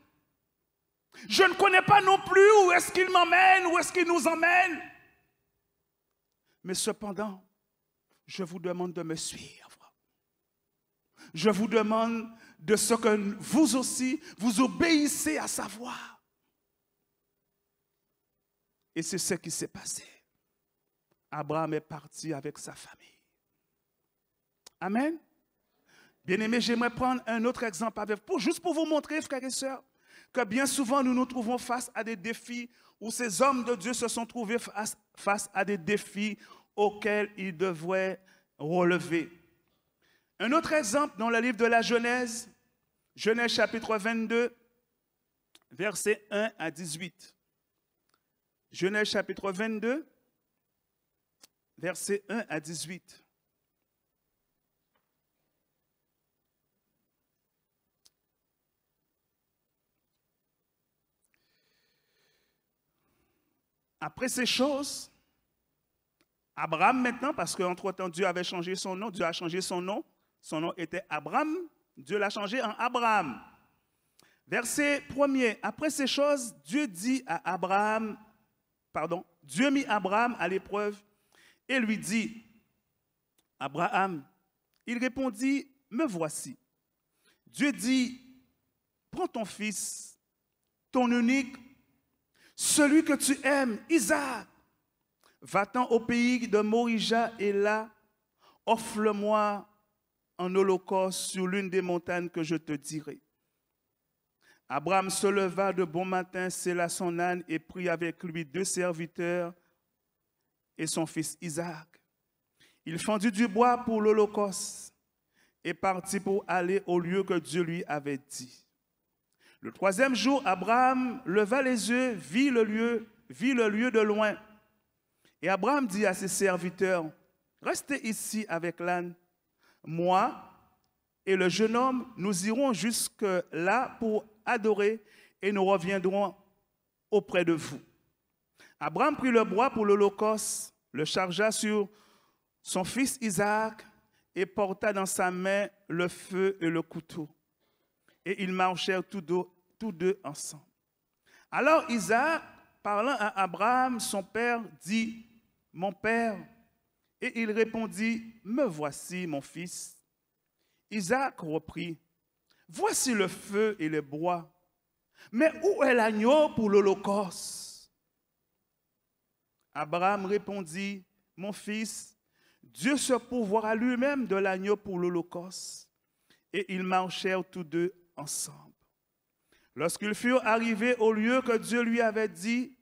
Je ne connais pas non plus où est-ce qu'il m'emmène, où est-ce qu'il nous emmène. Mais cependant, je vous demande de me suivre. Je vous demande de ce que vous aussi, vous obéissez à sa voix. Et c'est ce qui s'est passé. Abraham est parti avec sa famille. Amen. Bien-aimés, j'aimerais prendre un autre exemple avec vous, juste pour vous montrer, frères et sœurs, que bien souvent nous nous trouvons face à des défis où ces hommes de Dieu se sont trouvés face à des défis auxquels ils devaient relever. Un autre exemple dans le livre de la Genèse, Genèse chapitre 22, versets 1 à 18. Genèse chapitre 22, versets 1 à 18. Après ces choses, Abraham maintenant, parce qu'entre-temps Dieu avait changé son nom, Dieu a changé son nom était Abraham, Dieu l'a changé en Abraham. Verset 1er, après ces choses, Dieu mit Abraham à l'épreuve et lui dit, Abraham, il répondit, me voici. Dieu dit, prends ton fils, ton unique, celui que tu aimes, Isaac, va-t'en au pays de Morija et là, offre-le-moi en holocauste sur l'une des montagnes que je te dirai. Abraham se leva de bon matin, sella son âne et prit avec lui 2 serviteurs et son fils Isaac. Il fendit du bois pour l'holocauste et partit pour aller au lieu que Dieu lui avait dit. Le 3e jour, Abraham leva les yeux, vit le lieu de loin. Et Abraham dit à ses serviteurs, restez ici avec l'âne. Moi et le jeune homme, nous irons jusque là pour adorer et nous reviendrons auprès de vous. Abraham prit le bois pour l'holocauste, le chargea sur son fils Isaac et porta dans sa main le feu et le couteau. Et ils marchèrent tous deux ensemble. Alors Isaac, parlant à Abraham, son père, dit, « Mon père », et il répondit, « Me voici, mon fils. » Isaac reprit, « Voici le feu et le bois, mais où est l'agneau pour l'holocauste » Abraham répondit, « Mon fils, Dieu se pourvoira lui-même de l'agneau pour l'holocauste. » Et ils marchèrent tous deux ensemble. Lorsqu'ils furent arrivés au lieu que Dieu lui avait dit,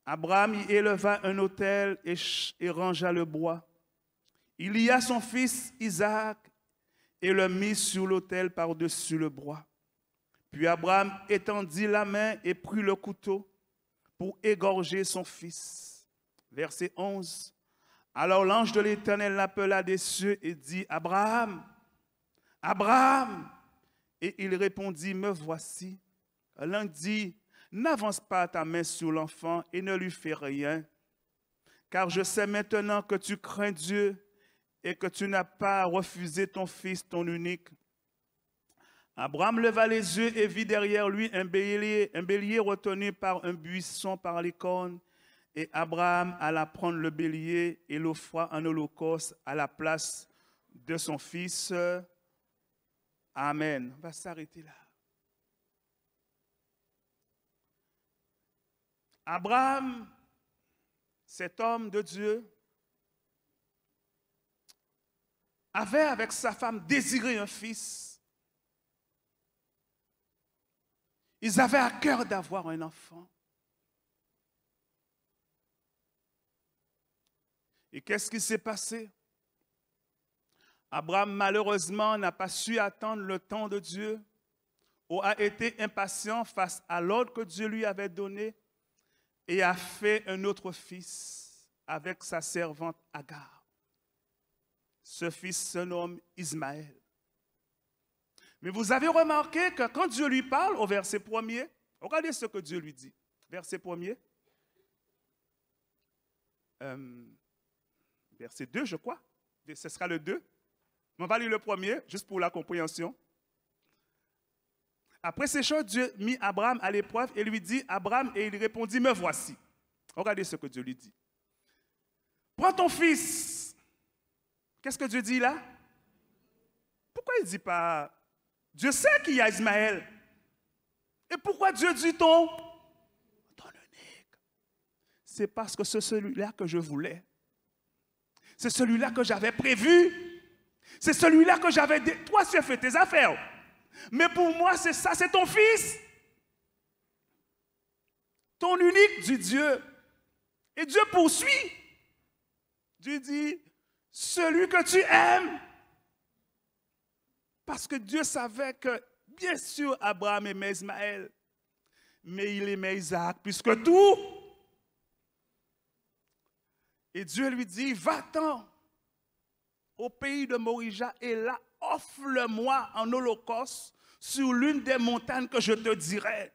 Abraham y éleva un autel et rangea le bois. Il lia son fils Isaac et le mit sur l'autel par-dessus le bois. Puis Abraham étendit la main et prit le couteau pour égorger son fils. Verset 11. Alors l'ange de l'Éternel l'appela des cieux et dit, Abraham, Abraham. Et il répondit, me voici. L'un dit, n'avance pas ta main sur l'enfant et ne lui fais rien, car je sais maintenant que tu crains Dieu et que tu n'as pas refusé ton fils, ton unique. Abraham leva les yeux et vit derrière lui un bélier retenu par un buisson par les cornes. Et Abraham alla prendre le bélier et l'offra en holocauste à la place de son fils. Amen. On va s'arrêter là. Abraham, cet homme de Dieu, avait avec sa femme désiré un fils. Ils avaient à cœur d'avoir un enfant. Et qu'est-ce qui s'est passé? Abraham, malheureusement, n'a pas su attendre le temps de Dieu, ou a été impatient face à l'ordre que Dieu lui avait donné, et a fait un autre fils avec sa servante Agar. Ce fils se nomme Ismaël. Mais vous avez remarqué que quand Dieu lui parle au verset 1er, regardez ce que Dieu lui dit. Verset 1er. Verset 2, je crois. Ce sera le 2. On va lire le premier, juste pour la compréhension. Après ces choses, Dieu mit Abraham à l'épreuve et lui dit, Abraham, et il répondit, me voici. Regardez ce que Dieu lui dit. Prends ton fils. Qu'est-ce que Dieu dit là? Pourquoi il ne dit pas, Dieu sait qu'il y a Ismaël. Et pourquoi Dieu dit ton unique? C'est parce que c'est celui-là que je voulais. C'est celui-là que j'avais prévu. C'est celui-là que j'avais dit. Toi, tu as fait tes affaires. Mais pour moi, c'est ça, c'est ton fils. Ton unique, dit Dieu. Et Dieu poursuit. Dieu dit, celui que tu aimes. Parce que Dieu savait que, bien sûr, Abraham aimait Ismaël, mais il aimait Isaac plus que tout. Et Dieu lui dit, va-t'en au pays de Morija et là, offre-le-moi en holocauste sur l'une des montagnes que je te dirai.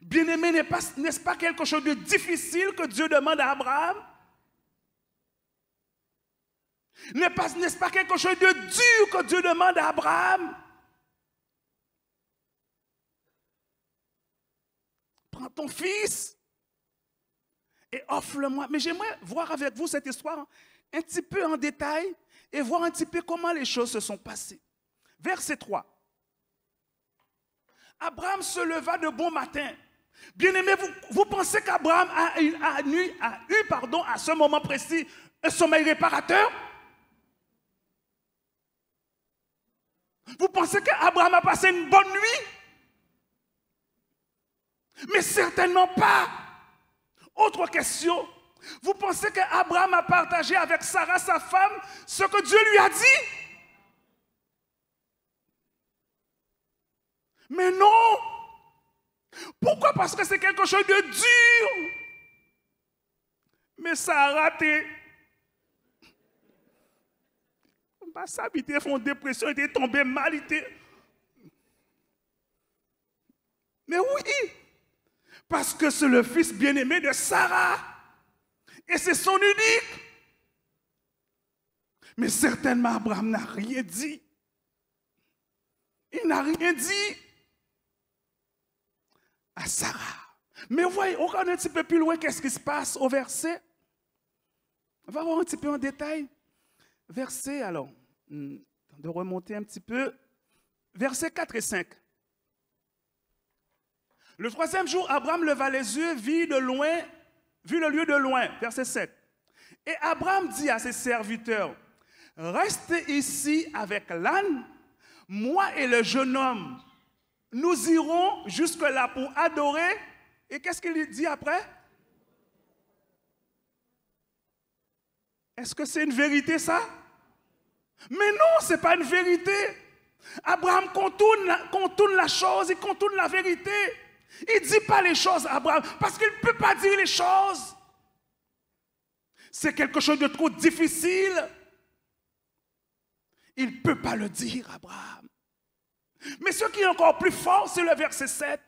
Bien-aimé, n'est-ce pas quelque chose de difficile que Dieu demande à Abraham? N'est-ce pas quelque chose de dur que Dieu demande à Abraham? Prends ton fils et offre-le-moi. Mais j'aimerais voir avec vous cette histoire un petit peu en détail et voir un petit peu comment les choses se sont passées. Verset 3. Abraham se leva de bon matin. Bien-aimé, vous pensez qu'Abraham a eu à ce moment précis un sommeil réparateur? Vous pensez qu'Abraham a passé une bonne nuit? Mais certainement pas. Autre question. Vous pensez qu'Abraham a partagé avec Sarah, sa femme, ce que Dieu lui a dit? Mais non. Pourquoi? Parce que c'est quelque chose de dur. Mais ça a raté. Ça était en dépression, il était tombé mal. Mais oui, parce que c'est le fils bien-aimé de Sarah. Et c'est son unique. Mais certainement, Abraham n'a rien dit. Il n'a rien dit à Sarah. Mais voyez, on regarde un petit peu plus loin qu'est-ce qui se passe au verset. On va voir un petit peu en détail. Verset, alors, de remonter un petit peu. Versets 4 et 5. Le troisième jour, Abraham leva les yeux, vit le lieu de loin. Verset 7. Et Abraham dit à ses serviteurs, restez ici avec l'âne, moi et le jeune homme, nous irons jusque-là pour adorer. Et qu'est-ce qu'il dit après? Est-ce que c'est une vérité ça? Mais non, ce n'est pas une vérité. Abraham contourne la chose, il contourne la vérité. Il ne dit pas les choses, Abraham, parce qu'il ne peut pas dire les choses. C'est quelque chose de trop difficile. Il ne peut pas le dire, Abraham. Mais ce qui est encore plus fort, c'est le verset 7.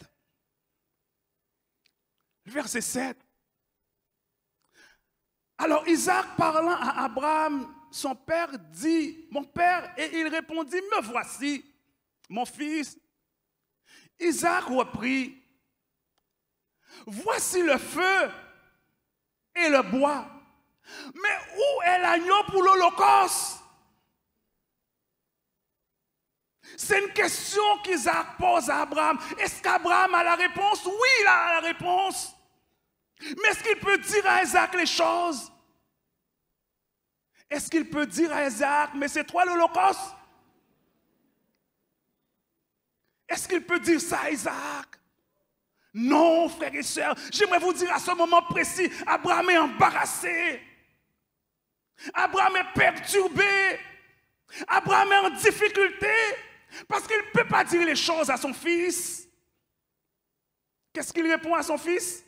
Le verset 7. Alors Isaac, parlant à Abraham, son père, dit, mon père, et il répondit, me voici, mon fils. Isaac reprit, voici le feu et le bois, mais où est l'agneau pour l'Holocauste? C'est une question qu'Isaac pose à Abraham. Est-ce qu'Abraham a la réponse? Oui, il a la réponse. Mais est-ce qu'il peut dire à Isaac les choses? Est-ce qu'il peut dire à Isaac, mais c'est toi l'Holocauste? Est-ce qu'il peut dire ça à Isaac? Non, frères et sœurs, j'aimerais vous dire à ce moment précis, Abraham est embarrassé. Abraham est perturbé. Abraham est en difficulté parce qu'il ne peut pas dire les choses à son fils. Qu'est-ce qu'il répond à son fils?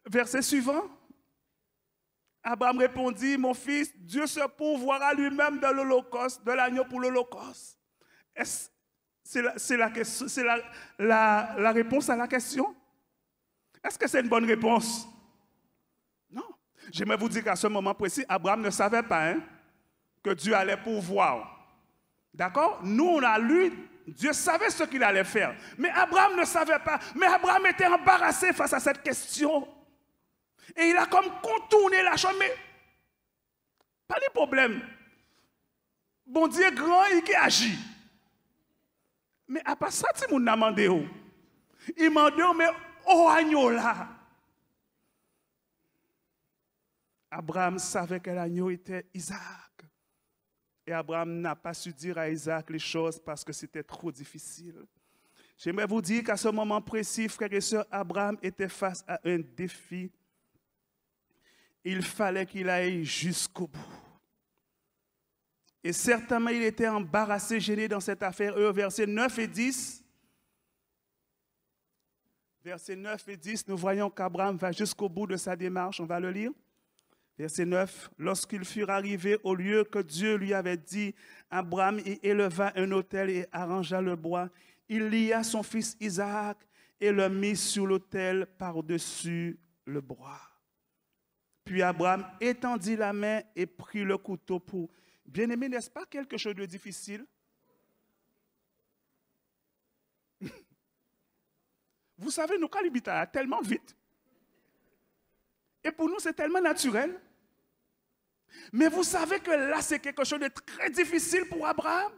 Verset suivant. Abraham répondit, mon fils, Dieu se pourvoira lui-même de l'Holocauste, de l'agneau pour l'Holocauste. C'est la réponse à la question? Est-ce que c'est une bonne réponse? Non. J'aimerais vous dire qu'à ce moment précis, Abraham ne savait pas que Dieu allait pourvoir. D'accord? Nous, on a lu, Dieu savait ce qu'il allait faire. Mais Abraham ne savait pas. Mais Abraham était embarrassé face à cette question. Et il a comme contourné la chose, mais pas de problème. Bon Dieu est grand et qui agit. Mais à part ça, si vous n'a demandé, il m'a dit, mais oh agneau là. Abraham savait que l'agneau était Isaac. Et Abraham n'a pas su dire à Isaac les choses parce que c'était trop difficile. J'aimerais vous dire qu'à ce moment précis, frères et sœurs, Abraham était face à un défi. Il fallait qu'il aille jusqu'au bout. Et certainement, il était embarrassé, gêné dans cette affaire. Et au verset 9 et 10, nous voyons qu'Abraham va jusqu'au bout de sa démarche. On va le lire. Verset 9, lorsqu'ils furent arrivés au lieu que Dieu lui avait dit, Abraham y éleva un autel et arrangea le bois. Il lia son fils Isaac et le mit sur l'autel par-dessus le bois. Puis Abraham étendit la main et prit le couteau pour... Bien-aimé, n'est-ce pas quelque chose de difficile? Vous savez, nous calibitons tellement vite. Et pour nous, c'est tellement naturel. Mais vous savez que là, c'est quelque chose de très difficile pour Abraham.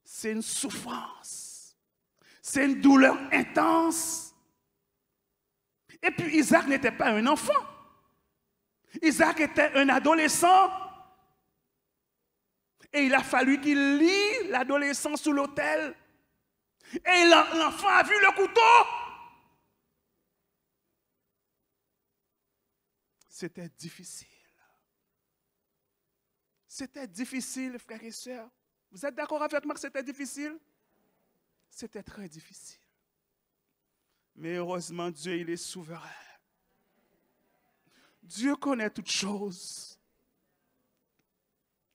C'est une souffrance. C'est une douleur intense. Et puis Isaac n'était pas un enfant. Isaac était un adolescent. Et il a fallu qu'il lie l'adolescent sous l'autel. Et l'enfant a vu le couteau. C'était difficile. C'était difficile, frères et sœurs. Vous êtes d'accord avec moi que c'était difficile? C'était très difficile. Mais heureusement, Dieu, il est souverain. Dieu connaît toutes choses.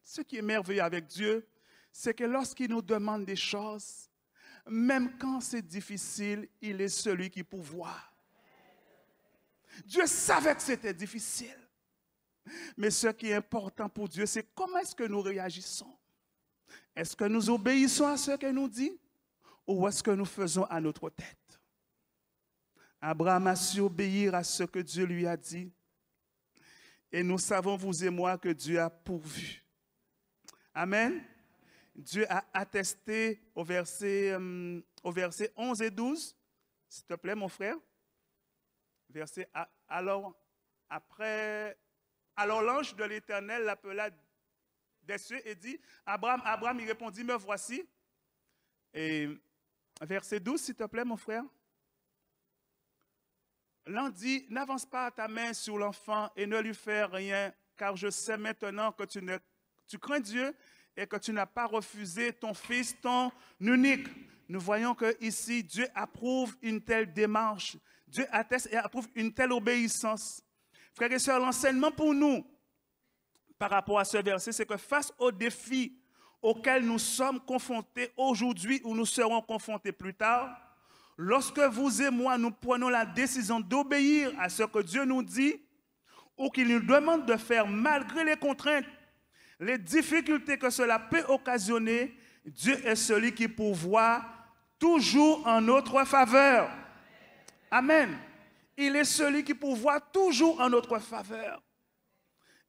Ce qui est merveilleux avec Dieu, c'est que lorsqu'il nous demande des choses, même quand c'est difficile, il est celui qui pourvoit. Dieu savait que c'était difficile. Mais ce qui est important pour Dieu, c'est comment est-ce que nous réagissons. Est-ce que nous obéissons à ce qu'il nous dit ou est-ce que nous faisons à notre tête? Abraham a su obéir à ce que Dieu lui a dit. Et nous savons, vous et moi, que Dieu a pourvu. Amen. Dieu a attesté au verset 11 et 12. S'il te plaît, mon frère. Alors l'ange de l'Éternel l'appela des cieux et dit, Abraham, Abraham, il répondit, me voici. Et verset 12, s'il te plaît, mon frère. L'ange dit, n'avance pas ta main sur l'enfant et ne lui fais rien, car je sais maintenant que tu crains Dieu et que tu n'as pas refusé ton fils, ton unique. Nous voyons que ici Dieu approuve une telle démarche. Dieu atteste et approuve une telle obéissance. Frères et sœurs, l'enseignement pour nous, par rapport à ce verset, c'est que face aux défis auxquels nous sommes confrontés aujourd'hui ou nous serons confrontés plus tard, lorsque vous et moi, nous prenons la décision d'obéir à ce que Dieu nous dit ou qu'il nous demande de faire malgré les contraintes, les difficultés que cela peut occasionner, Dieu est celui qui pourvoit toujours en notre faveur. Amen. Il est celui qui pourvoit toujours en notre faveur.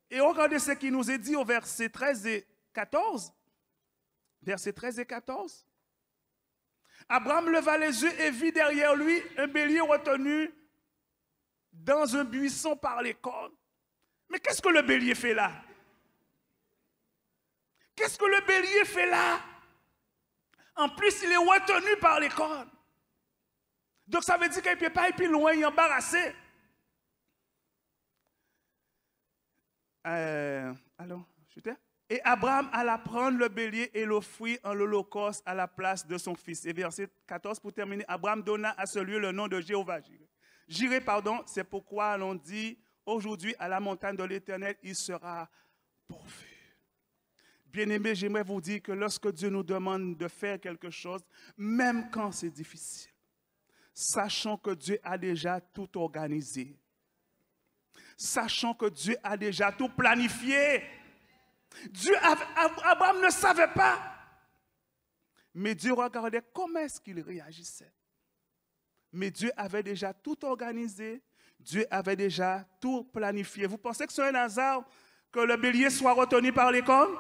Et regardez ce qui nous est dit au verset 13 et 14. Verset 13 et 14. Abraham leva les yeux et vit derrière lui un bélier retenu dans un buisson par les cornes. Mais qu'est-ce que le bélier fait là? Qu'est-ce que le bélier fait là? En plus, il est retenu par les cornes. Donc ça veut dire qu'il ne peut pas être plus loin, il est embarrassé. Et Abraham alla prendre le bélier et l'offrit en l'holocauste à la place de son fils. Et verset 14 pour terminer, Abraham donna à ce lieu le nom de Jéhovah. Jireh, pardon, c'est pourquoi l'on dit aujourd'hui à la montagne de l'Éternel, il sera pourvu. Bien-aimés, j'aimerais vous dire que lorsque Dieu nous demande de faire quelque chose, même quand c'est difficile, sachons que Dieu a déjà tout organisé. Sachons que Dieu a déjà tout planifié. Abraham ne savait pas. Mais Dieu regardait comment est-ce qu'il réagissait. Mais Dieu avait déjà tout organisé. Dieu avait déjà tout planifié. Vous pensez que c'est un hasard que le bélier soit retenu par les cornes?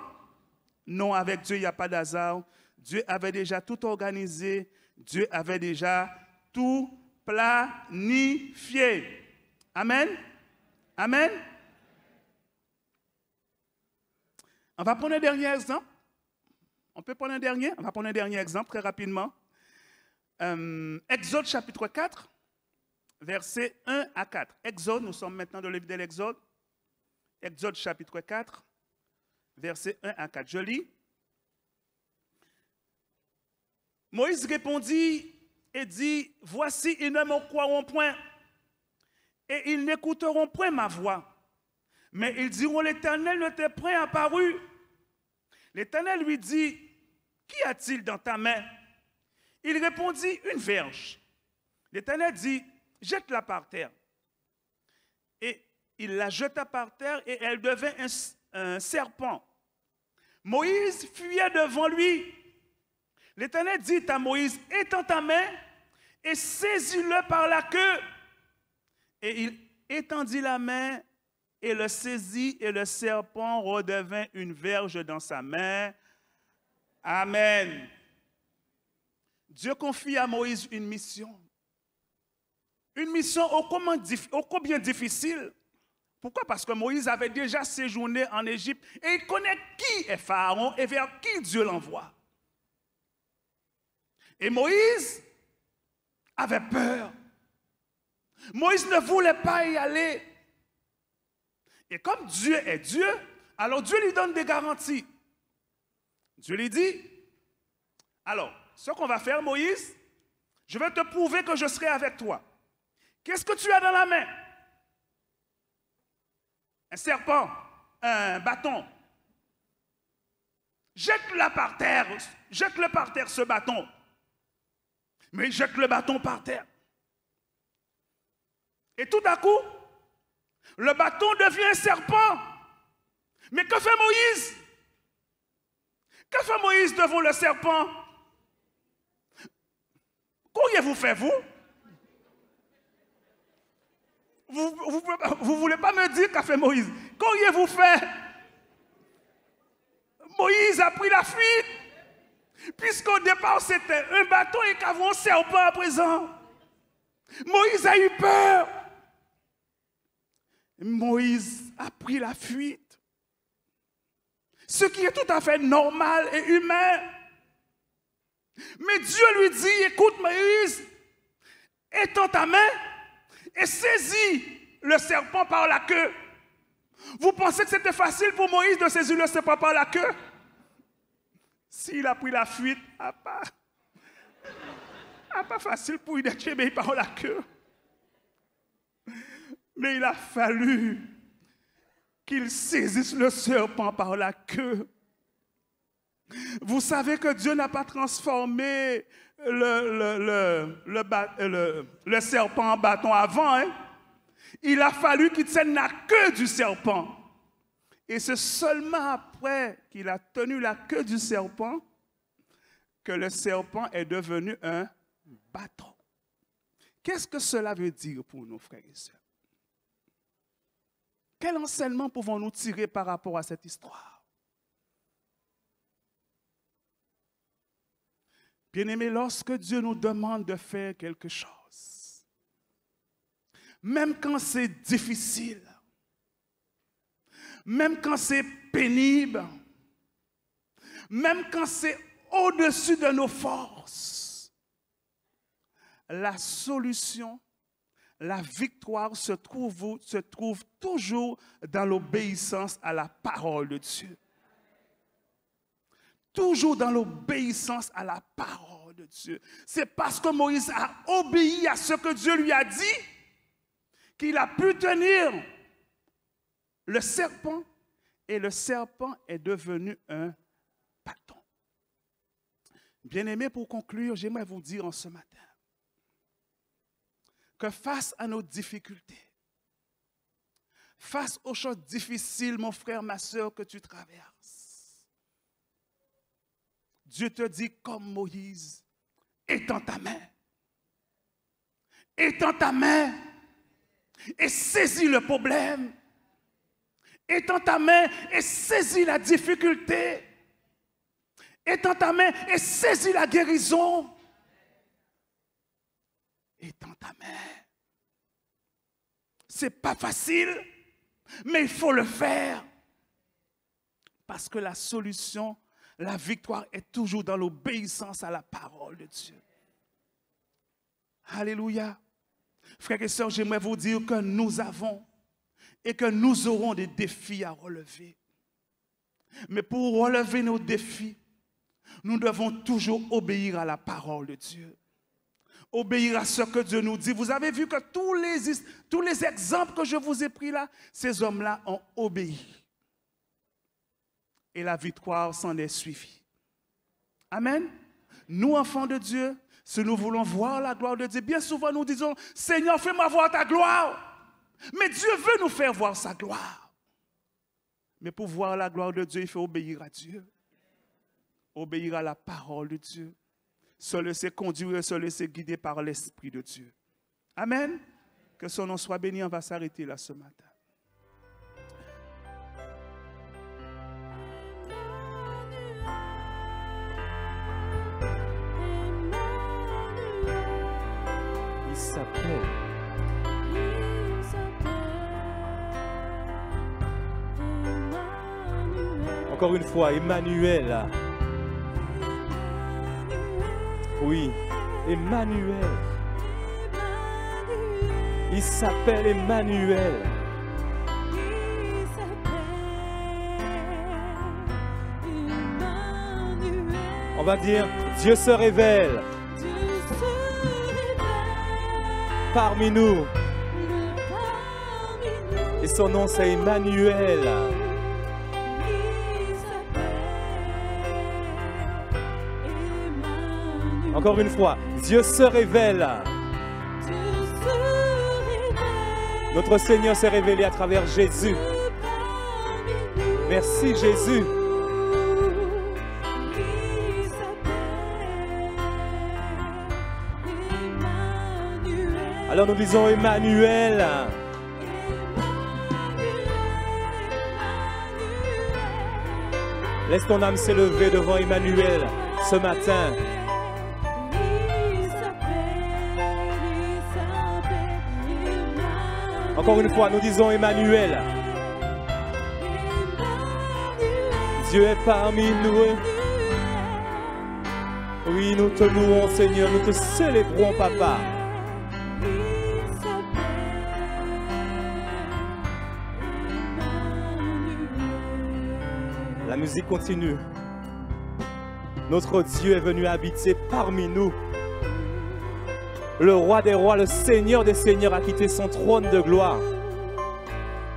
Non, avec Dieu, il n'y a pas d'hasard. Dieu avait déjà tout organisé. Dieu avait déjà tout planifié. Amen. Amen. On va prendre un dernier exemple. On peut prendre un dernier? On va prendre un dernier exemple très rapidement. Exode chapitre 4, versets 1 à 4. Exode, nous sommes maintenant dans le livre de l'Exode. Exode chapitre 4, versets 1 à 4. Je lis. Moïse répondit et dit, voici, ils ne me croiront point, et ils n'écouteront point ma voix. Mais ils diront, l'Éternel ne t'est point apparu. L'Éternel lui dit, qu'y a-t-il dans ta main? Il répondit, une verge. L'Éternel dit, jette-la par terre. Et il la jeta par terre et elle devint un serpent. Moïse fuyait devant lui. L'Éternel dit à Moïse, étends ta main et saisis-le par la queue. Et il étendit la main et le saisit, et le serpent redevint une verge dans sa main. Amen. Dieu confie à Moïse une mission. Une mission ô combien difficile. Pourquoi? Parce que Moïse avait déjà séjourné en Égypte et il connaît qui est Pharaon et vers qui Dieu l'envoie. Et Moïse avait peur. Moïse ne voulait pas y aller. Et comme Dieu est Dieu, alors Dieu lui donne des garanties. Dieu lui dit, alors, ce qu'on va faire, Moïse, je vais te prouver que je serai avec toi. Qu'est-ce que tu as dans la main? Un serpent, un bâton. Jette-le par terre, ce bâton. Mais il jette le bâton par terre. Et tout à coup, le bâton devient un serpent. Mais que fait Moïse? Que fait Moïse devant le serpent? Qu'auriez-vous fait, vous? Vous ne voulez pas me dire qu'a fait Moïse? Qu'auriez-vous fait? Moïse a pris la fuite. Puisqu'au départ, c'était un bâton et qu'avant un serpent à présent. Moïse a eu peur. Moïse a pris la fuite. Ce qui est tout à fait normal et humain. Mais Dieu lui dit, écoute Moïse, étends ta main et saisis le serpent par la queue. Vous pensez que c'était facile pour Moïse de saisir le serpent par la queue? S'il a pris la fuite, pas facile pour lui d'être par la queue. Mais il a fallu qu'il saisisse le serpent par la queue. Vous savez que Dieu n'a pas transformé le serpent en bâton avant. Hein? Il a fallu qu'il tienne la queue du serpent. Et c'est seulement après qu'il a tenu la queue du serpent que le serpent est devenu un bâton. Qu'est-ce que cela veut dire pour nos frères et sœurs? Quel enseignement pouvons-nous tirer par rapport à cette histoire? Bien-aimés, lorsque Dieu nous demande de faire quelque chose, même quand c'est difficile, même quand c'est pénible, même quand c'est au-dessus de nos forces, la solution, la victoire se trouve toujours dans l'obéissance à la parole de Dieu. Toujours dans l'obéissance à la parole de Dieu. C'est parce que Moïse a obéi à ce que Dieu lui a dit qu'il a pu tenir le serpent, et le serpent est devenu un bâton. Bien-aimés, pour conclure, j'aimerais vous dire en ce matin que face à nos difficultés, face aux choses difficiles, mon frère, ma soeur, que tu traverses, Dieu te dit comme Moïse, étends ta main. Étends ta main et saisis le problème. Étends ta main et saisis la difficulté. Étends ta main et saisis la guérison. Étends ta main. Ce n'est pas facile, mais il faut le faire. Parce que la solution, La victoire est toujours dans l'obéissance à la parole de Dieu. Alléluia. Frères et sœurs, j'aimerais vous dire que nous avons et que nous aurons des défis à relever. Mais pour relever nos défis, nous devons toujours obéir à la parole de Dieu. Obéir à ce que Dieu nous dit. Vous avez vu que tous les exemples que je vous ai pris là, ces hommes-là ont obéi. Et la victoire s'en est suivie. Amen. Nous, enfants de Dieu, si nous voulons voir la gloire de Dieu, bien souvent nous disons, Seigneur, fais-moi voir ta gloire. Mais Dieu veut nous faire voir sa gloire. Mais pour voir la gloire de Dieu, il faut obéir à Dieu. Obéir à la parole de Dieu. Se laisser conduire, se laisser guider par l'Esprit de Dieu. Amen. Que son nom soit béni. On va s'arrêter là ce matin. Il s'appelle. Encore une fois, Emmanuel. Oui, Emmanuel. Il s'appelle Emmanuel. On va dire, Dieu se révèle parmi nous. Et son nom c'est Emmanuel. Encore une fois, Dieu se révèle. Notre Seigneur s'est révélé à travers Jésus. Merci Jésus. Alors nous disons Emmanuel. Laisse ton âme s'élever devant Emmanuel ce matin. Encore une fois, nous disons Emmanuel. Dieu est parmi nous. Oui, nous te louons, Seigneur. Nous te célébrons, Papa. La musique continue. Notre Dieu est venu habiter parmi nous. Le roi des rois, le Seigneur des seigneurs a quitté son trône de gloire.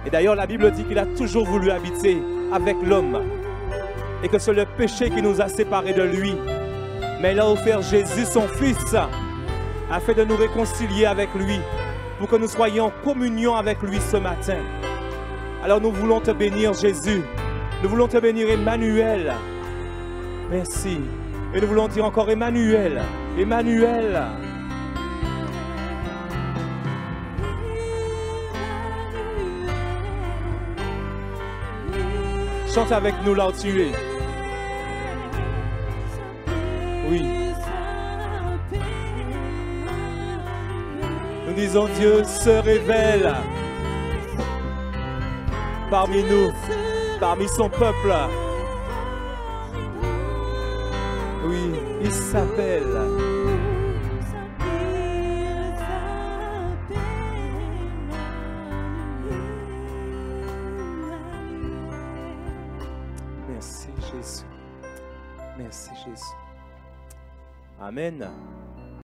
Et d'ailleurs, la Bible dit qu'il a toujours voulu habiter avec l'homme. Et que c'est le péché qui nous a séparés de lui. Mais il a offert Jésus, son Fils, afin de nous réconcilier avec lui, pour que nous soyons en communion avec lui ce matin. Alors nous voulons te bénir, Jésus. Nous voulons te bénir, Emmanuel. Merci. Et nous voulons dire encore Emmanuel. Emmanuel. Chante avec nous là où tu es. Oui. Nous disons Dieu se révèle parmi nous, parmi son peuple. Oui, il s'appelle. Merci Jésus. Merci Jésus. Amen.